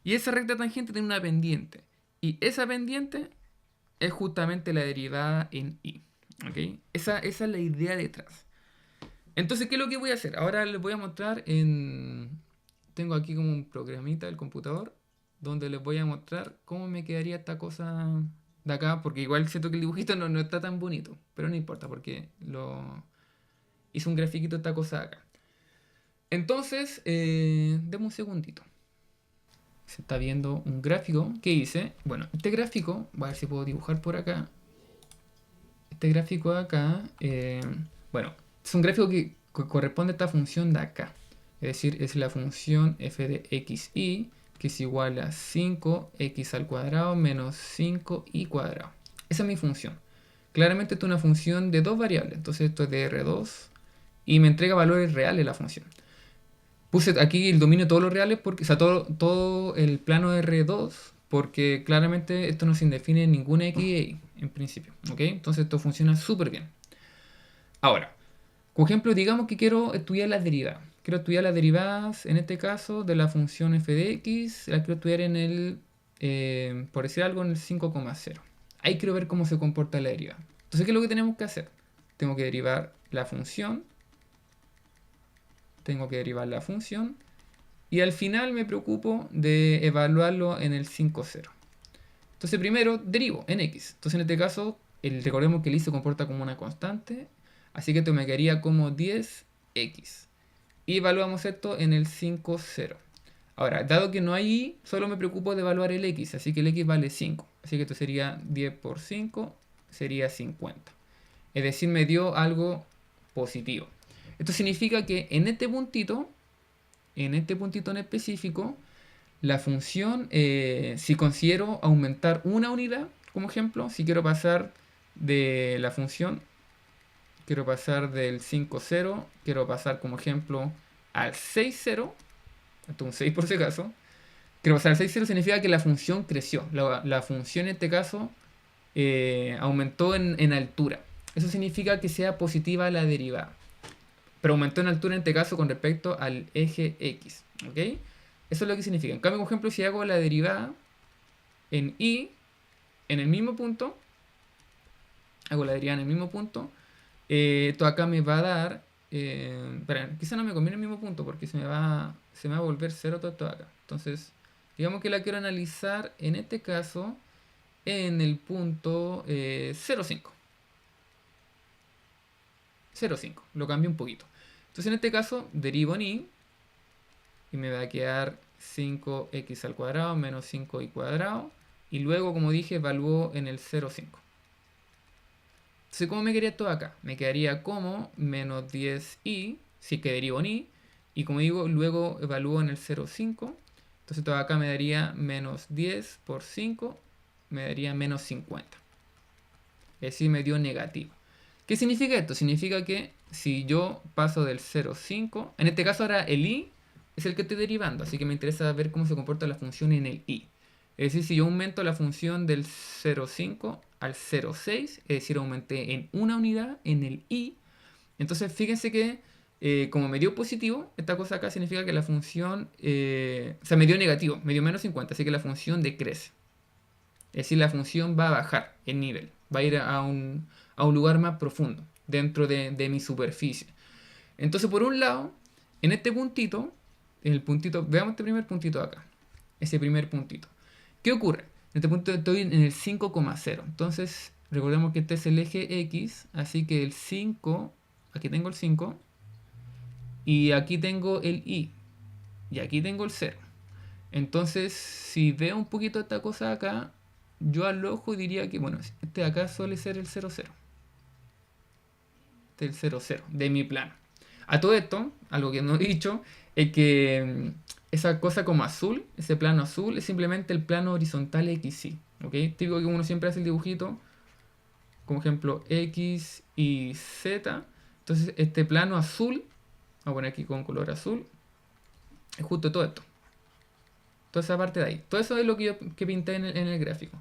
Y esa recta tangente tiene una pendiente. Y esa pendiente es justamente la derivada en y. ¿Ok? Esa es la idea detrás. Entonces, ¿qué es lo que voy a hacer? Ahora les voy a mostrar Tengo aquí como un programita del computador donde les voy a mostrar cómo me quedaría esta cosa de acá, porque igual siento que el dibujito no está tan bonito, pero no importa porque hice un grafiquito de esta cosa de acá. Entonces, deme un segundito. Se está viendo un gráfico que hice. Bueno, este gráfico, voy a ver si puedo dibujar por acá. Este gráfico de acá, bueno, es un gráfico que corresponde a esta función de acá. Es decir, es la función f de xy, que es igual a 5x al cuadrado menos 5y cuadrado. Esa es mi función. Claramente esto es una función de dos variables. Entonces esto es de R2 y me entrega valores reales la función. Puse aquí el dominio de todos los reales, porque, o sea, todo el plano R2, porque claramente esto no se define en ninguna x y y, en principio. ¿Ok? Entonces esto funciona súper bien. Ahora, por ejemplo, digamos que quiero estudiar las derivadas. Quiero estudiar las derivadas, en este caso, de la función f de x. La quiero estudiar en el, por decir algo, en el 5,0. Ahí quiero ver cómo se comporta la derivada. Entonces, ¿qué es lo que tenemos que hacer? Tengo que derivar la función. Y al final me preocupo de evaluarlo en el 5,0. Entonces primero derivo en x. Entonces en este caso, recordemos que el y se comporta como una constante. Así que esto me quedaría como 10x. Y evaluamos esto en el 5, 0. Ahora, dado que no hay y, solo me preocupo de evaluar el x, así que el x vale 5. Así que esto sería 10 por 5, sería 50. Es decir, me dio algo positivo. Esto significa que en este puntito en específico, la función, si considero aumentar una unidad, como ejemplo, si quiero pasar de la función, quiero pasar del 5, 0, quiero pasar como ejemplo al 6, 0, esto es un 6 por si acaso, quiero pasar al 6, 0 significa que la función creció, la función en este caso aumentó en altura. Eso significa que sea positiva la derivada, pero aumentó en altura en este caso con respecto al eje X, ¿ok? Eso es lo que significa. En cambio, por ejemplo, si hago la derivada en y, en el mismo punto, hago la derivada en el mismo punto, esto acá me va a dar, quizá no me conviene el mismo punto porque se me va a volver cero todo esto acá. Entonces, digamos que la quiero analizar en este caso en el punto 0,5. 0,5, lo cambio un poquito. Entonces en este caso derivo en y me va a quedar 5x al cuadrado menos 5y cuadrado. Y luego, como dije, evalúo en el 0,5. Entonces, ¿cómo me quedaría esto acá? Me quedaría como menos 10y, si que derivo en y. Y como digo, luego evalúo en el 0,5. Entonces todo acá me daría menos 10 por 5, me daría menos 50. Es decir, me dio negativo. ¿Qué significa esto? Significa que si yo paso del 0,5, en este caso ahora el y es el que estoy derivando, así que me interesa ver cómo se comporta la función en el y. Es decir, si yo aumento la función del 0,5 al 0,6, es decir, aumenté en una unidad en el y, entonces fíjense que como me dio positivo, esta cosa acá significa que la función, o sea, me dio negativo, me dio menos 50, así que la función decrece. Es decir, la función va a bajar el nivel, va a ir a un lugar más profundo dentro de mi superficie. Entonces, por un lado, en este puntito, veamos este primer puntito acá, ese primer puntito. ¿Qué ocurre? En este punto estoy en el 5,0. Entonces, recordemos que este es el eje X, así que el 5, aquí tengo el 5, y aquí tengo el y, y aquí tengo el 0. Entonces, si veo un poquito esta cosa acá, yo al ojo diría que, bueno, este de acá suele ser el 0, 0. Este es el 0, 0 de mi plano. A todo esto, algo que no he dicho, es que esa cosa como azul, ese plano azul, es simplemente el plano horizontal XY. ¿Ok? Típico que uno siempre hace el dibujito, como ejemplo X y Z. Entonces, este plano azul, voy a poner aquí con color azul, es justo todo esto. Toda esa parte de ahí. Todo eso es lo que yo pinté en el gráfico.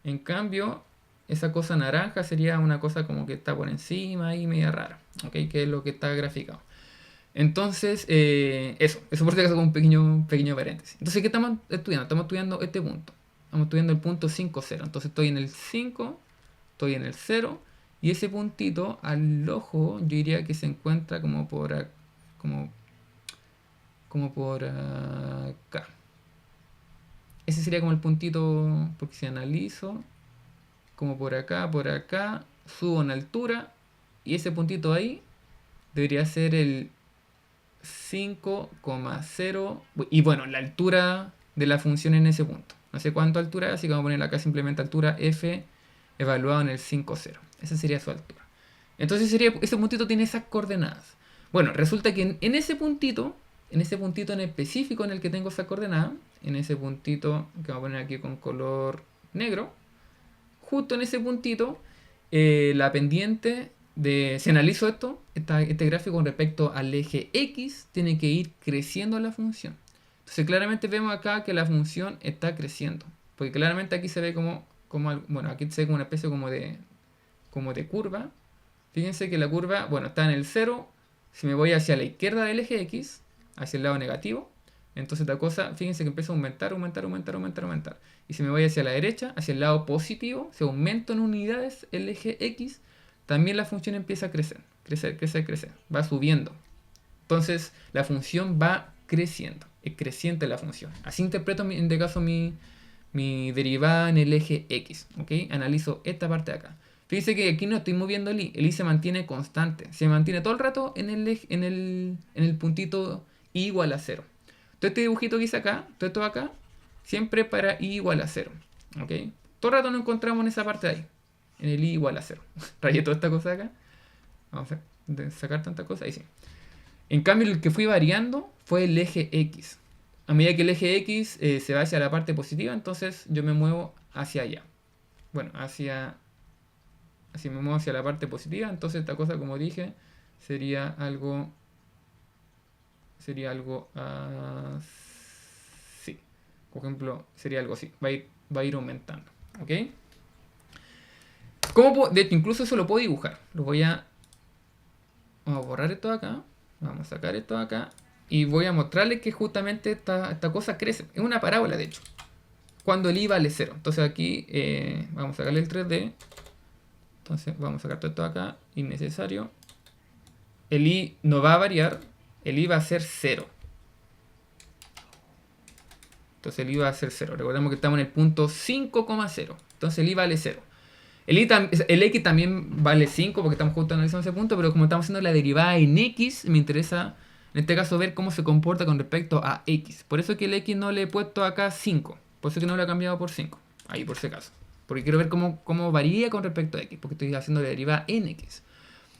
En cambio, esa cosa naranja sería una cosa como que está por encima y media rara. ¿Ok? Que es lo que está graficado. Entonces, eso por si acaso con un pequeño paréntesis. Entonces, ¿qué estamos estudiando? Estamos estudiando este punto. Estamos estudiando el punto 5, 0. Entonces estoy en el 5, estoy en el 0. Y ese puntito al ojo yo diría que se encuentra como por acá. Como por acá. Ese sería como el puntito, porque si analizo, como por acá, subo en altura, y ese puntito ahí debería ser el 5,0, y bueno, la altura de la función en ese punto. No sé cuánto altura, así que vamos a poner acá simplemente altura f evaluado en el 5, 0. Esa sería su altura. Entonces ese puntito tiene esas coordenadas. Bueno, resulta que en ese puntito en específico en el que tengo esa coordenada, en ese puntito que vamos a poner aquí con color negro, justo en ese puntito, la pendiente si analizo este gráfico con respecto al eje X, tiene que ir creciendo la función. Entonces claramente vemos acá que la función está creciendo, porque claramente aquí se ve bueno, aquí se ve como una especie como de curva. Fíjense que la curva, bueno, está en el 0. Si me voy hacia la izquierda del eje X, hacia el lado negativo, entonces esta cosa, fíjense que empieza a aumentar. Y si me voy hacia la derecha, hacia el lado positivo, se aumenta en unidades el eje X, también la función empieza a crecer. Va subiendo. Entonces la función va creciendo. Es creciente la función. Así interpreto en este caso mi derivada en el eje X. ¿Ok? Analizo esta parte de acá. Fíjese que aquí no estoy moviendo el I se mantiene constante, se mantiene todo el rato en el puntito I igual a 0. Todo este dibujito que hice acá, todo esto acá, siempre para I igual a 0. ¿Ok? Todo el rato nos encontramos en esa parte de ahí, en el I igual a 0. Rayé toda esta cosa de acá. Vamos a sacar tanta cosa, ahí sí. En cambio, el que fui variando fue el eje X. A medida que el eje X se va hacia la parte positiva, entonces yo me muevo hacia allá. Bueno, si me muevo hacia la parte positiva, entonces esta cosa, como dije, sería algo así. Por ejemplo, sería algo así. Va a ir aumentando. ¿Ok? De hecho, incluso eso lo puedo dibujar. Vamos a borrar esto de acá. Vamos a sacar esto de acá. Y voy a mostrarles que justamente esta cosa crece. Es una parábola, de hecho. Cuando el I vale 0. Entonces aquí vamos a sacarle el 3D. Entonces vamos a sacar todo esto de acá. Innecesario. El I no va a variar. El I va a ser 0. Entonces el I va a ser 0. Recordemos que estamos en el punto 5,0. Entonces el I vale 0. El X también vale 5 porque estamos justo analizando ese punto, pero como estamos haciendo la derivada en X, me interesa en este caso ver cómo se comporta con respecto a X. Por eso que el X no le he puesto acá 5. Por eso que no lo he cambiado por 5. Ahí por si acaso. Porque quiero ver cómo varía con respecto a X. Porque estoy haciendo la derivada en X.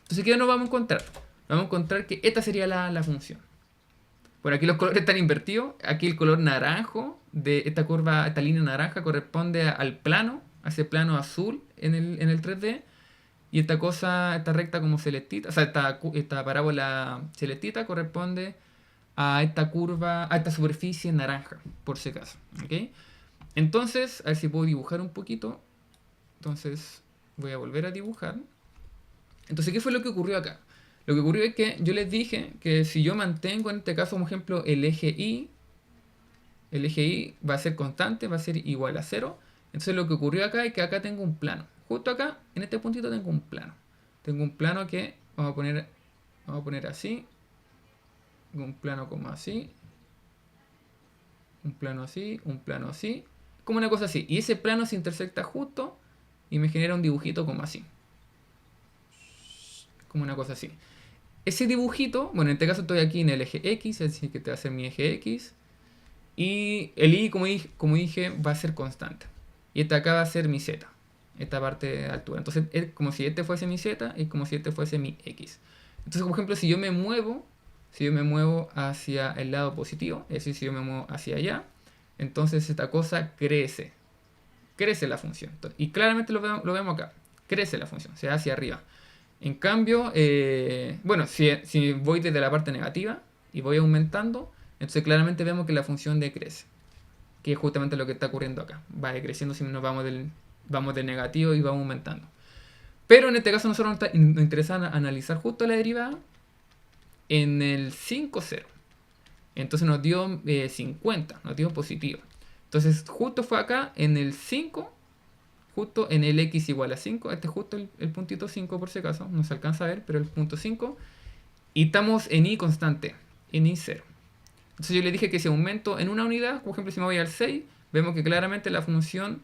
Entonces, ¿qué nos vamos a encontrar? Vamos a encontrar que esta sería la función. Por aquí los colores están invertidos. Aquí el color naranjo de esta curva, esta línea naranja corresponde al plano, a ese plano azul en el 3D. Y esta recta como celestita, o sea, esta parábola celestita corresponde a esta curva, a esta superficie naranja, por si acaso. ¿Ok? Entonces, a ver si puedo dibujar un poquito. Entonces, voy a volver a dibujar. Entonces, ¿qué fue lo que ocurrió acá? Lo que ocurrió es que yo les dije que si yo mantengo en este caso, por ejemplo, el eje Y va a ser constante, va a ser igual a 0. Entonces lo que ocurrió acá es que acá tengo un plano. Justo acá, en este puntito tengo un plano. Tengo un plano que vamos a poner así. Un plano como así. Un plano así, un plano así. Como una cosa así. Y ese plano se intersecta justo y me genera un dibujito como así. Como una cosa así. Ese dibujito, bueno, en este caso estoy aquí en el eje X, así que te va a ser mi eje X. Y el Y, como dije, va a ser constante. Y esta acá va a ser mi Z. Esta parte de altura. Entonces es como si este fuese mi Z y como si este fuese mi X. Entonces, por ejemplo, si yo me muevo hacia el lado positivo, es decir, si yo me muevo hacia allá, entonces esta cosa crece. Crece la función. Y claramente lo vemos acá. Crece la función, se va hacia arriba. En cambio, bueno, si voy desde la parte negativa y voy aumentando, entonces claramente vemos que la función decrece. Que es justamente lo que está ocurriendo acá. Va decreciendo si nos vamos del negativo y vamos aumentando. Pero en este caso nosotros nos interesa analizar justo la derivada en el 5,0. Entonces nos dio 50, nos dio positivo. Entonces justo fue acá en el 5, justo en el X igual a 5. Este es justo el puntito 5 por si acaso, no se alcanza a ver, pero el punto 5. Y estamos en Y constante, en Y 0. Entonces yo le dije que si aumento en una unidad, por ejemplo si me voy al 6, vemos que claramente la función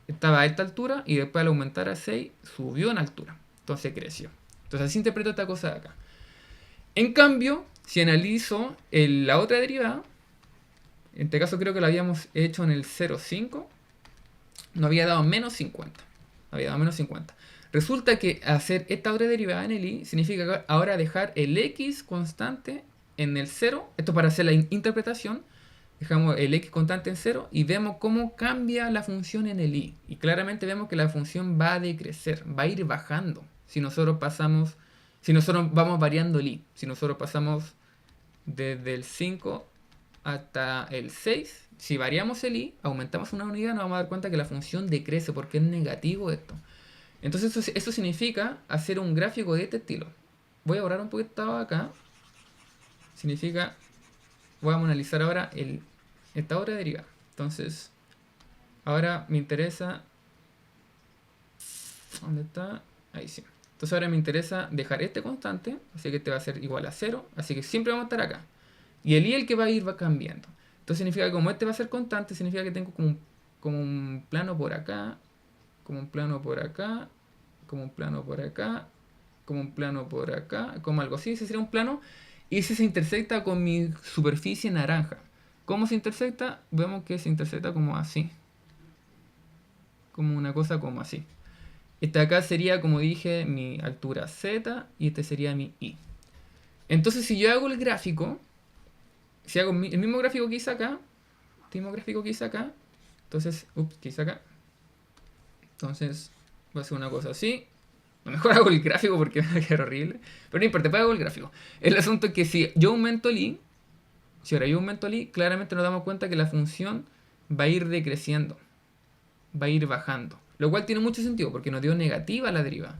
estaba a esta altura y después al aumentar a 6 subió en altura. Entonces creció. Entonces así interpreto esta cosa de acá. En cambio, si analizo la otra derivada, en este caso creo que la habíamos hecho en el 0,5, nos había dado menos 50. Había dado menos 50. Resulta que hacer esta otra derivada en el Y significa ahora dejar el X constante en el 0. Esto para hacer la interpretación. Dejamos el X constante en 0 y vemos cómo cambia la función en el Y. Y claramente vemos que la función va a decrecer, va a ir bajando. Si nosotros vamos variando el Y. Si nosotros pasamos desde el 5 hasta el 6, si variamos el Y, aumentamos una unidad, nos vamos a dar cuenta que la función decrece porque es negativo esto. Entonces eso significa hacer un gráfico de este estilo. Voy a borrar un poquito acá. Significa, vamos a analizar ahora esta otra derivada. Entonces, ahora me interesa... ¿Dónde está? Ahí sí. Entonces ahora me interesa dejar este constante, así que este va a ser igual a 0. Así que siempre vamos a estar acá. Y el Y el que va a ir va cambiando. Entonces significa que como este va a ser constante, significa que tengo como un plano por acá, como un plano por acá, como un plano por acá, como un plano por acá, como algo así. Ese sería un plano. Y ese se intersecta con mi superficie naranja. ¿Cómo se intersecta? Vemos que se intersecta como así. Como una cosa como así. Este acá sería, como dije, mi altura Z y este sería mi Y. Entonces, si yo hago el gráfico, si hago el mismo gráfico que hice acá, el mismo gráfico que hice acá, entonces, que hice acá. Entonces, va a ser una cosa así. A lo mejor hago el gráfico porque me va a quedar horrible. Pero no importa, hago el gráfico. El asunto es que si yo aumento el I, si ahora yo aumento el I, claramente nos damos cuenta que la función va a ir decreciendo. Va a ir bajando. Lo cual tiene mucho sentido porque nos dio negativa la deriva.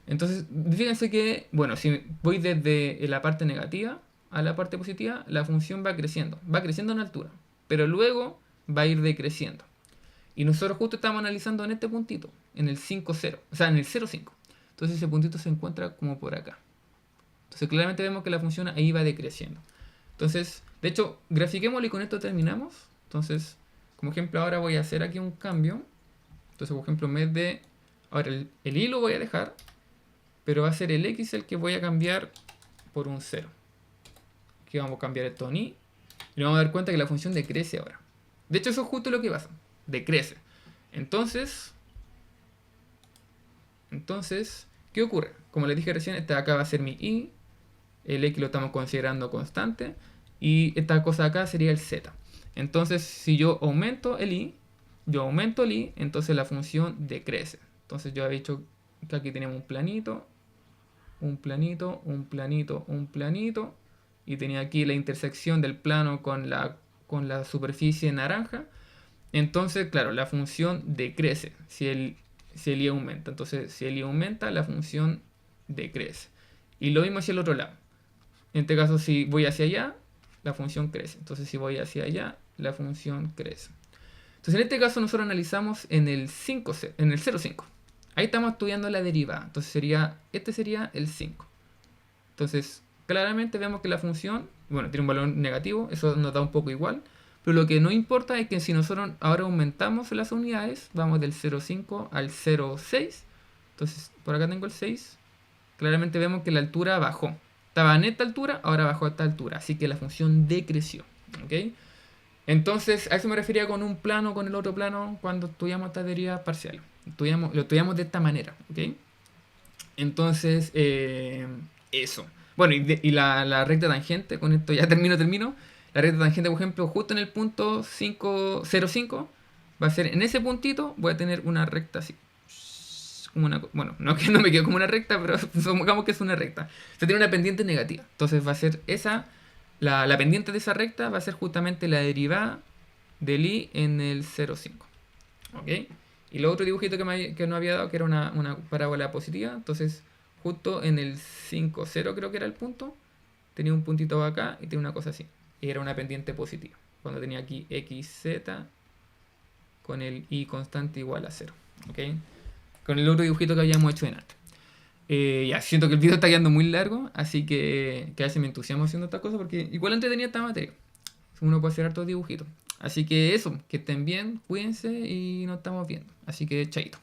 Entonces, fíjense que, bueno, si voy desde la parte negativa a la parte positiva, la función va creciendo. Va creciendo en altura. Pero luego va a ir decreciendo. Y nosotros justo estamos analizando en este puntito, en el 5,0, o sea, en el 0,5. Entonces ese puntito se encuentra como por acá. Entonces claramente vemos que la función ahí va decreciendo. Entonces, de hecho, grafiquémoslo y con esto terminamos. Entonces, como ejemplo, ahora voy a hacer aquí un cambio. Entonces, por ejemplo, en vez de... Ahora el Y lo voy a dejar, pero va a ser el X el que voy a cambiar por un 0. Aquí vamos a cambiar esto en Y. Y nos vamos a dar cuenta que la función decrece ahora. De hecho, eso es justo lo que pasa. Decrece. Entonces, ¿qué ocurre? Como les dije recién, esta de acá va a ser mi Y. El X lo estamos considerando constante. Y esta cosa de acá sería el Z. Entonces, si yo aumento el Y, entonces la función decrece. Entonces yo he dicho que aquí tenemos un planito, un planito, un planito, un planito. Y tenía aquí la intersección del plano con la superficie naranja. Entonces, claro, la función decrece si el Y aumenta. Entonces, si el Y aumenta, la función decrece. Y lo mismo hacia el otro lado. En este caso, si voy hacia allá, la función crece. Entonces, si voy hacia allá, la función crece. Entonces, en este caso, nosotros analizamos en el 0,5. Ahí estamos estudiando la derivada. Entonces, este sería el 5. Entonces, claramente vemos que la función, bueno, tiene un valor negativo. Eso nos da un poco igual. Pero lo que no importa es que si nosotros ahora aumentamos las unidades, vamos del 0,5 al 0,6. Entonces, por acá tengo el 6. Claramente vemos que la altura bajó. Estaba en esta altura, ahora bajó a esta altura. Así que la función decreció. ¿Ok? Entonces, a eso me refería con un plano, con el otro plano, cuando estudiamos esta deriva parcial. Lo estudiamos de esta manera. ¿Ok? Entonces, eso. Bueno, y la recta tangente, con esto ya termino. La recta tangente, por ejemplo, justo en el punto 5,05, va a ser en ese puntito, voy a tener una recta así. Bueno, no que no me quede como una recta, pero supongamos que es una recta. Se tiene una pendiente negativa. Entonces va a ser esa, la pendiente de esa recta va a ser justamente la derivada del I en el 0,5. ¿Ok? Y lo otro dibujito que no había dado, que era una parábola positiva. Entonces, justo en el 5,0 creo que era el punto, tenía un puntito acá y tenía una cosa así. Y era una pendiente positiva. Cuando tenía aquí xz con el I constante igual a 0. ¿Ok? Con el otro dibujito que habíamos hecho en arte. Ya, siento que el video está quedando muy largo, así que a veces me entusiasmo haciendo estas cosas porque igual entretenía esta materia. Uno puede hacer hartos dibujitos. Así que eso, que estén bien, cuídense y nos estamos viendo. Así que chaito.